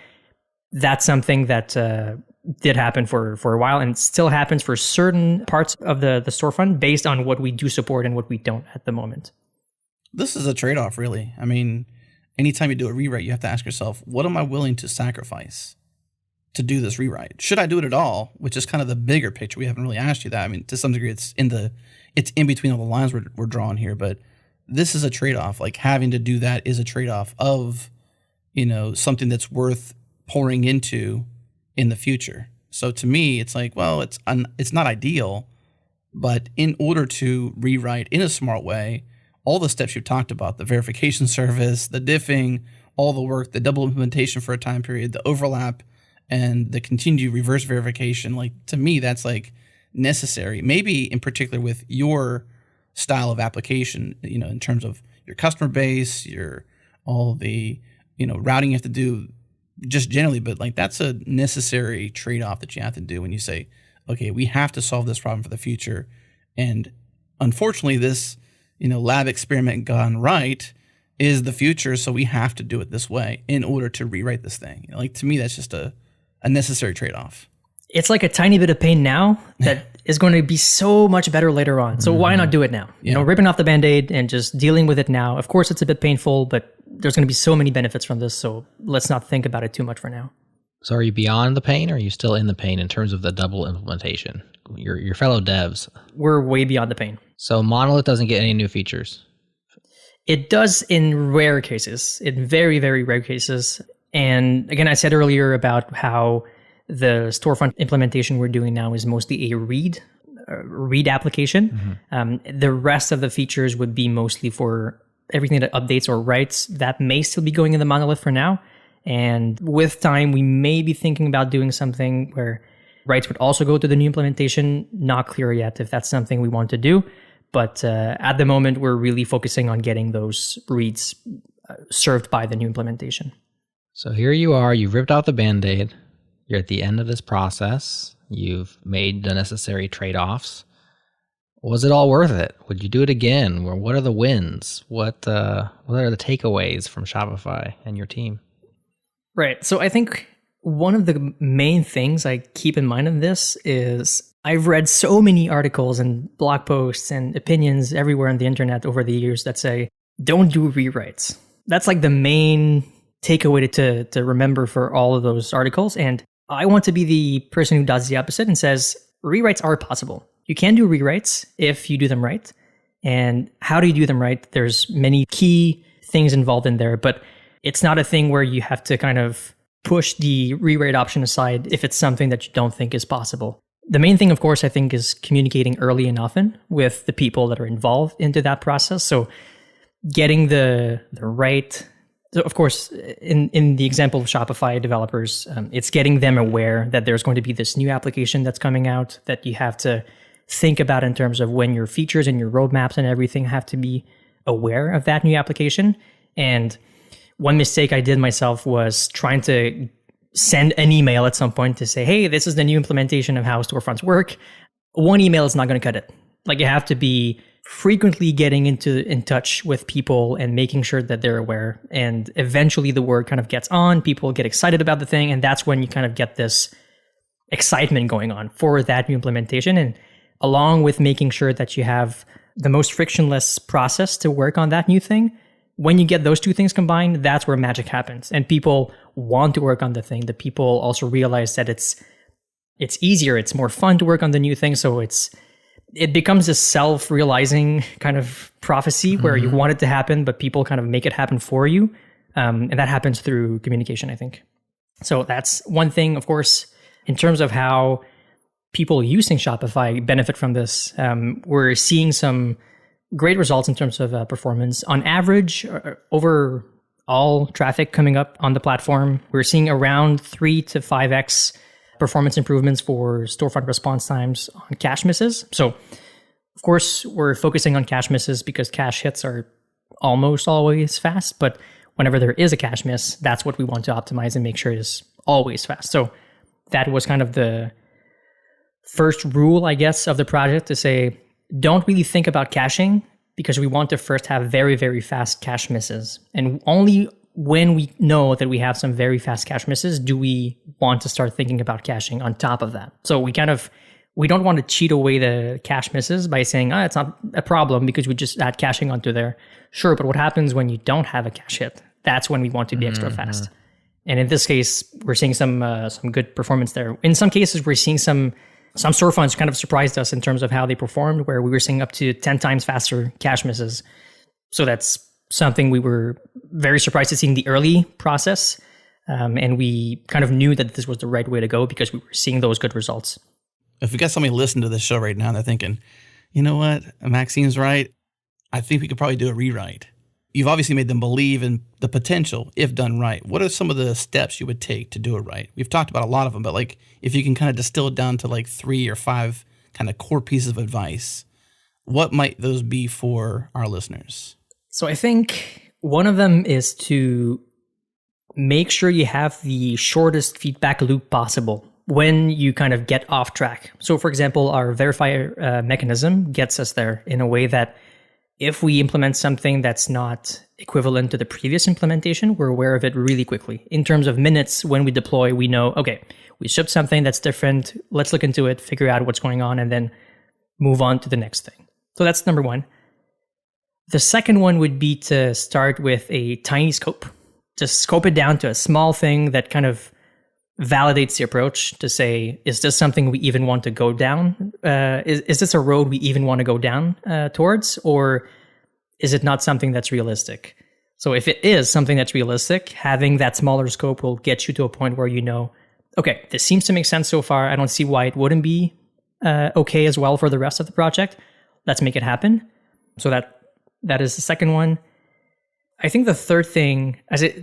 that's something that did happen for a while and still happens for certain parts of the storefront based on what we do support and what we don't at the moment. This is a trade-off, really. I mean, anytime you do a rewrite, you have to ask yourself, what am I willing to sacrifice to do this rewrite? Should I do it at all? Which is kind of the bigger picture. We haven't really asked you that. I mean, to some degree, it's in between all the lines we're drawing here, but this is a trade-off. Like having to do that is a trade-off of, something that's worth pouring into in the future. So to me, it's like, well, it's not ideal, but in order to rewrite in a smart way, all the steps you've talked about, the verification service, the diffing, all the work, the double implementation for a time period, the overlap, and the continued reverse verification, like to me, that's like necessary. Maybe in particular with your style of application, in terms of your customer base, all the, routing you have to do just generally, but like that's a necessary trade-off that you have to do when you say, okay, we have to solve this problem for the future. And unfortunately, this, lab experiment gone right is the future. So we have to do it this way in order to rewrite this thing. Like to me, that's just a necessary trade-off. It's like a tiny bit of pain now that is going to be so much better later on. So why not do it now? Yeah. Ripping off the Band-Aid and just dealing with it now. Of course, it's a bit painful, but there's going to be so many benefits from this. So let's not think about it too much for now. So are you beyond the pain, or are you still in the pain in terms of the double implementation? Your fellow devs. We're way beyond the pain. So Monolith doesn't get any new features? It does in rare cases, in very, very rare cases. And again, I said earlier about how the storefront implementation we're doing now is mostly a read read application. The rest of the features would be mostly for everything that updates or writes. That may still be going in the monolith for now. And with time, we may be thinking about doing something where writes would also go to the new implementation. Not clear yet if that's something we want to do. But at the moment, we're really focusing on getting those reads served by the new implementation. So here you are, you've ripped out the Band-Aid. You're at the end of this process. You've made the necessary trade-offs. Was it all worth it? Would you do it again? Or what are the wins? What are the takeaways from Shopify and your team? Right. So I think one of the main things I keep in mind in this is I've read so many articles and blog posts and opinions everywhere on the internet over the years that say, don't do rewrites. That's like the main takeaway to remember for all of those articles. And I want to be the person who does the opposite and says, rewrites are possible. You can do rewrites if you do them right. And how do you do them right? There's many key things involved in there, but it's not a thing where you have to kind of push the rewrite option aside if it's something that you don't think is possible. The main thing, of course, I think is communicating early and often with the people that are involved into that process. So getting the right, of course, in the example of Shopify developers, it's getting them aware that there's going to be this new application that's coming out that you have to think about in terms of when your features and your roadmaps and everything have to be aware of that new application. And one mistake I did myself was trying to send an email at some point to say, hey, this is the new implementation of how storefronts work. One email is not going to cut it. Like, you have to be frequently getting in touch with people and making sure that they're aware. And eventually the word kind of gets on, people get excited about the thing. And that's when you kind of get this excitement going on for that new implementation. And along with making sure that you have the most frictionless process to work on that new thing, when you get those two things combined, that's where magic happens. And people want to work on the thing. The people also realize that it's easier, it's more fun to work on the new thing. So it becomes a self-realizing kind of prophecy where you want it to happen, but people kind of make it happen for you. And that happens through communication, I think. So that's one thing. Of course, in terms of how people using Shopify benefit from this, we're seeing some great results in terms of performance. On average, over all traffic coming up on the platform, we're seeing around 3 to 5x performance improvements for storefront response times on cache misses. So, of course, we're focusing on cache misses because cache hits are almost always fast. But whenever there is a cache miss, that's what we want to optimize and make sure is always fast. So that was kind of the first rule, I guess, of the project, to say, don't really think about caching because we want to first have very, very fast cache misses. And only when we know that we have some very fast cache misses do we want to start thinking about caching on top of that. So we don't want to cheat away the cache misses by saying, it's not a problem because we just add caching onto there. Sure, but what happens when you don't have a cache hit? That's when we want to be extra fast. And in this case, we're seeing some good performance there. In some cases, we're seeing some storefronts kind of surprised us in terms of how they performed, where we were seeing up to 10 times faster cache misses. So that's something we were very surprised to see in the early process. And we kind of knew that this was the right way to go because we were seeing those good results. If we got somebody listening to this show right now and they're thinking, you know what, Maxine's right, I think we could probably do a rewrite. You've obviously made them believe in the potential if done right. What are some of the steps you would take to do it right? We've talked about a lot of them, but like if you can kind of distill it down to like 3 or 5 kind of core pieces of advice, what might those be for our listeners? So I think one of them is to make sure you have the shortest feedback loop possible when you kind of get off track. So for example, our verifier mechanism gets us there in a way that if we implement something that's not equivalent to the previous implementation, we're aware of it really quickly. In terms of minutes, when we deploy, we know, okay, we shipped something that's different. Let's look into it, figure out what's going on, and then move on to the next thing. So that's number one. The second one would be to start with a tiny scope. Just scope it down to a small thing that kind of validates the approach to say, is this something we even want to go down? Is this a road we even want to go down towards? Or is it not something that's realistic? So if it is something that's realistic, having that smaller scope will get you to a point where you know, okay, this seems to make sense so far. I don't see why it wouldn't be okay as well for the rest of the project. Let's make it happen. So that is the second one. I think the third thing,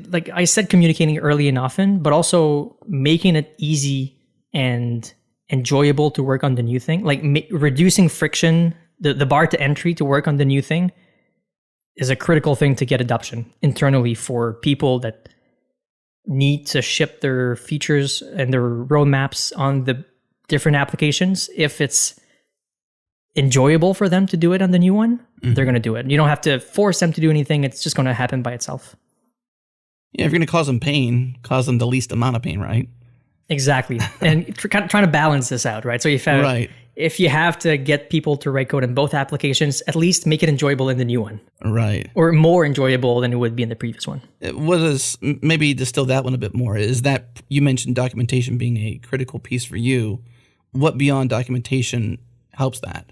like I said, communicating early and often, but also making it easy and enjoyable to work on the new thing, like reducing friction, the bar to entry to work on the new thing is a critical thing to get adoption internally for people that need to ship their features and their roadmaps on the different applications. If it's enjoyable for them to do it on the new one, they're going to do it. You don't have to force them to do anything. It's just going to happen by itself. Yeah, if you're going to cause them pain, cause them the least amount of pain, right? Exactly. And kind of trying to balance this out, right? So if you have to get people to write code in both applications, at least make it enjoyable in the new one. Right. Or more enjoyable than it would be in the previous one. What is, maybe distill that one a bit more, is that you mentioned documentation being a critical piece for you. What beyond documentation helps that?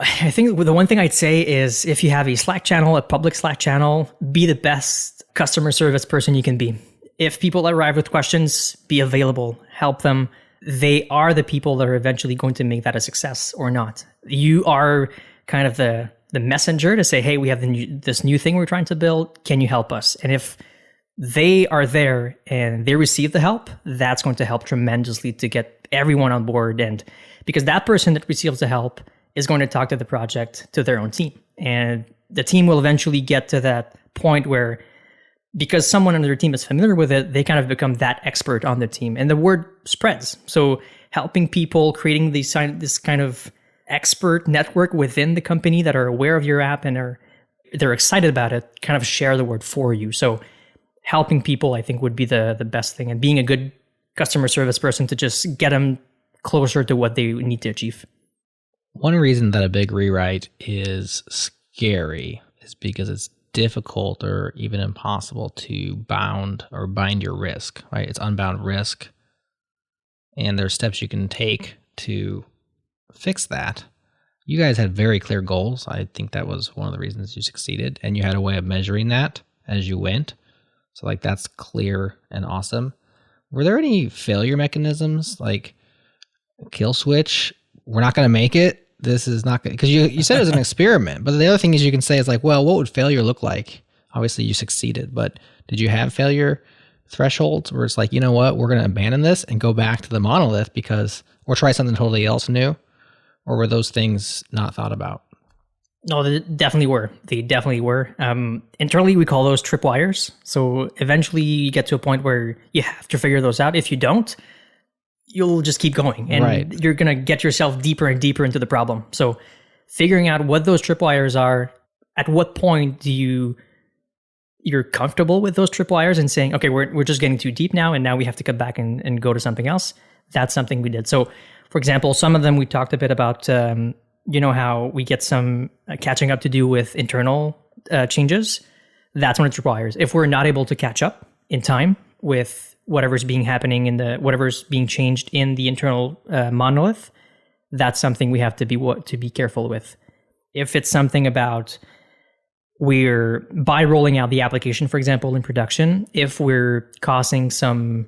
I think the one thing I'd say is if you have a Slack channel, a public Slack channel, be the best customer service person you can be. If people arrive with questions, be available, help them. They are the people that are eventually going to make that a success or not. You are kind of the messenger to say, hey, we have this new thing we're trying to build. Can you help us? And if they are there and they receive the help, that's going to help tremendously to get everyone on board. And because that person that receives the help is going to talk to the project, to their own team. And the team will eventually get to that point where, because someone on their team is familiar with it, they kind of become that expert on the team. And the word spreads. So helping people, creating this kind of expert network within the company that are aware of your app and they're excited about it, kind of share the word for you. So helping people, I think, would be the best thing. And being a good customer service person to just get them closer to what they need to achieve. One reason that a big rewrite is scary is because it's difficult or even impossible to bind your risk, right? It's unbound risk. And there's steps you can take to fix that. You guys had very clear goals. I think that was one of the reasons you succeeded. And you had a way of measuring that as you went. So like that's clear and awesome. Were there any failure mechanisms like kill switch? We're not going to make it. This is not good, because you said it was an experiment, but the other thing is you can say is like, well, what would failure look like? Obviously you succeeded, but did you have failure thresholds where it's like, you know what, we're going to abandon this and go back to the monolith or try something totally else new? Or were those things not thought about? No, they definitely were. Internally, we call those tripwires. So eventually you get to a point where you have to figure those out. If you don't, you'll just keep going and you're going to get yourself deeper and deeper into the problem. So figuring out what those tripwires are, at what point you're comfortable with those tripwires and saying, okay, we're just getting too deep now. And now we have to come back and go to something else. That's something we did. So for example, some of them we talked a bit about, how we get some catching up to do with internal changes. That's one of the tripwires. If we're not able to catch up in time with whatever's being changed in the internal monolith, that's something we have to be careful with. If it's something about by rolling out the application, for example, in production, if we're causing some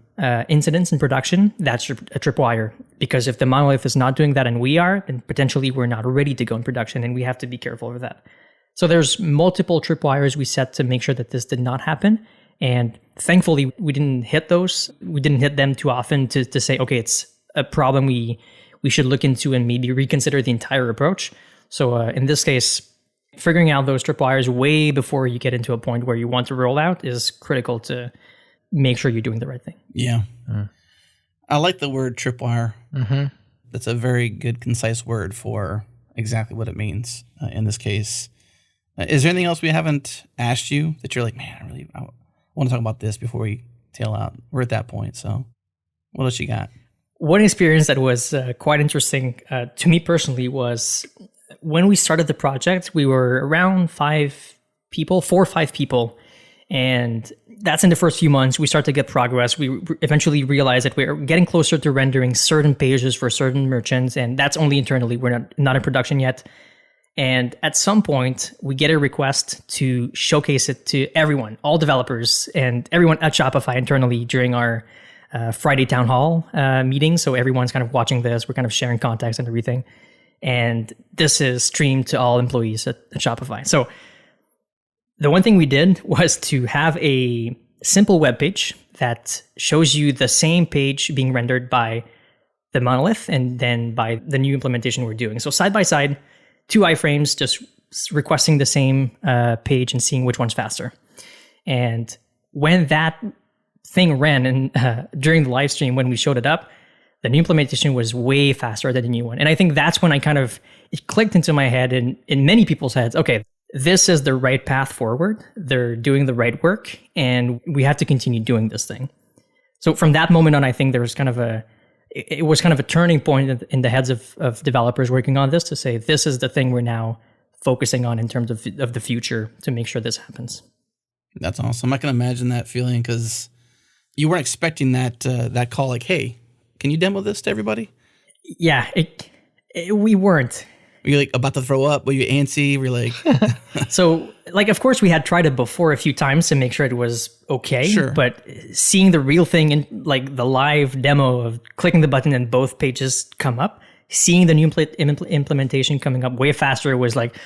incidents in production, that's a tripwire. Because if the monolith is not doing that and we are, then potentially we're not ready to go in production, and we have to be careful with that. So there's multiple tripwires we set to make sure that this did not happen. And thankfully, we didn't hit those. We didn't hit them too often to say, okay, it's a problem we should look into and maybe reconsider the entire approach. So in this case, figuring out those tripwires way before you get into a point where you want to roll out is critical to make sure you're doing the right thing. Yeah. I like the word tripwire. Mm-hmm. That's a very good, concise word for exactly what it means in this case. Is there anything else we haven't asked you that you're like, man, I want to talk about this before we tail out? We're at that point. So what else you got? One experience that was quite interesting to me personally was when we started the project, we were around 4 or 5 people. And that's in the first few months. We start to get progress. We eventually realize that we're getting closer to rendering certain pages for certain merchants. And that's only internally. We're not in production yet. And at some point, we get a request to showcase it to everyone, all developers and everyone at Shopify internally during our Friday town hall meeting. So everyone's kind of watching this. We're kind of sharing context and everything. And this is streamed to all employees at Shopify. So the one thing we did was to have a simple web page that shows you the same page being rendered by the monolith and then by the new implementation we're doing. So side by side, 2 iframes just requesting the same page and seeing which one's faster. And when that thing ran and during the live stream, when we showed it up, the new implementation was way faster than the new one. And I think that's when it clicked into my head and in many people's heads, okay, this is the right path forward. They're doing the right work and we have to continue doing this thing. So from that moment on, I think there was it was kind of a turning point in the heads of developers working on this to say, this is the thing we're now focusing on in terms of the future to make sure this happens. That's awesome. I can imagine that feeling because you weren't expecting that call like, hey, can you demo this to everybody? Yeah, we weren't. Were you like about to throw up? Were you antsy? Were you like... So, like, of course, we had tried it before a few times to make sure it was okay. Sure. But seeing the real thing in like the live demo of clicking the button and both pages come up, seeing the new implementation coming up way faster was like,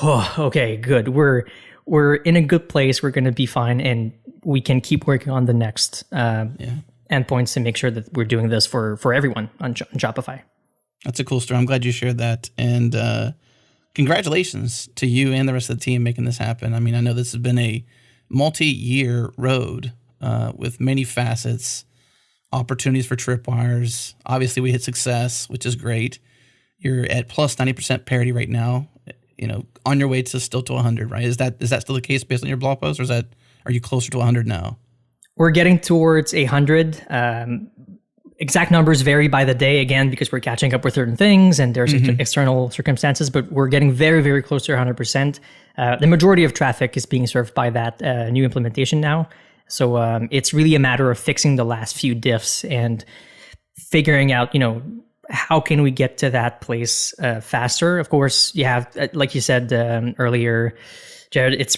oh, okay, good. We're in a good place. We're going to be fine, and we can keep working on the next endpoints to make sure that we're doing this for everyone on Shopify. That's a cool story. I'm glad you shared that. And congratulations to you and the rest of the team making this happen. I mean, I know this has been a multi-year road with many facets, opportunities for tripwires. Obviously, we hit success, which is great. You're at plus 90% parity right now, on your way to still to 100, right? Is that still the case based on your blog post, or are you closer to 100 now? We're getting towards 100. Exact numbers vary by the day, again, because we're catching up with certain things and there's external circumstances, but we're getting very, very close to 100%. The majority of traffic is being served by that new implementation now. So it's really a matter of fixing the last few diffs and figuring out, how can we get to that place faster? Of course, you have, like you said earlier, Jared, it's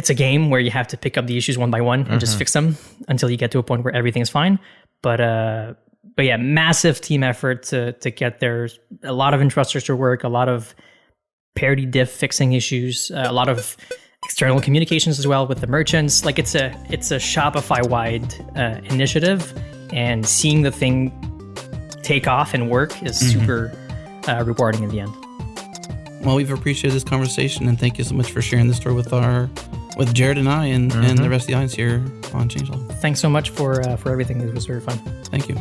a game where you have to pick up the issues one by one and just fix them until you get to a point where everything's fine. But yeah, massive team effort to get there. A lot of infrastructure work, a lot of parity diff fixing issues, a lot of external communications as well with the merchants. Like it's a Shopify wide initiative, and seeing the thing take off and work is super rewarding in the end. Well, we've appreciated this conversation, and thank you so much for sharing this story with Jared and I and the rest of the audience here on Changelog. Thanks so much for everything. It was very fun. Thank you.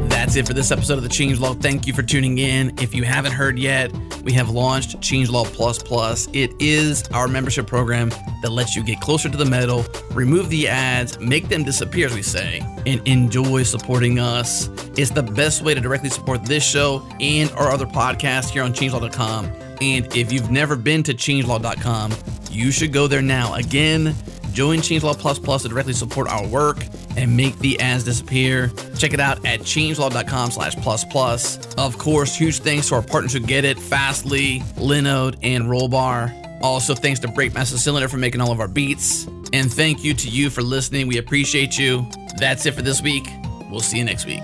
That's it for this episode of the Changelog. Thank you for tuning in. If you haven't heard yet, we have launched Changelog Plus. It is our membership program that lets you get closer to the metal, remove the ads, make them disappear, as we say, and enjoy supporting us. It's the best way to directly support this show and our other podcasts here on changelog.com. And if you've never been to changelog.com, you should go there now. Again, join Changelog Plus to directly support our work and make the ads disappear. Check it out at changelog.com/plus. Of course, huge thanks to our partners who get it, Fastly, Linode, and Rollbar. Also, thanks to Breakmaster Cylinder for making all of our beats. And thank you to you for listening. We appreciate you. That's it for this week. We'll see you next week.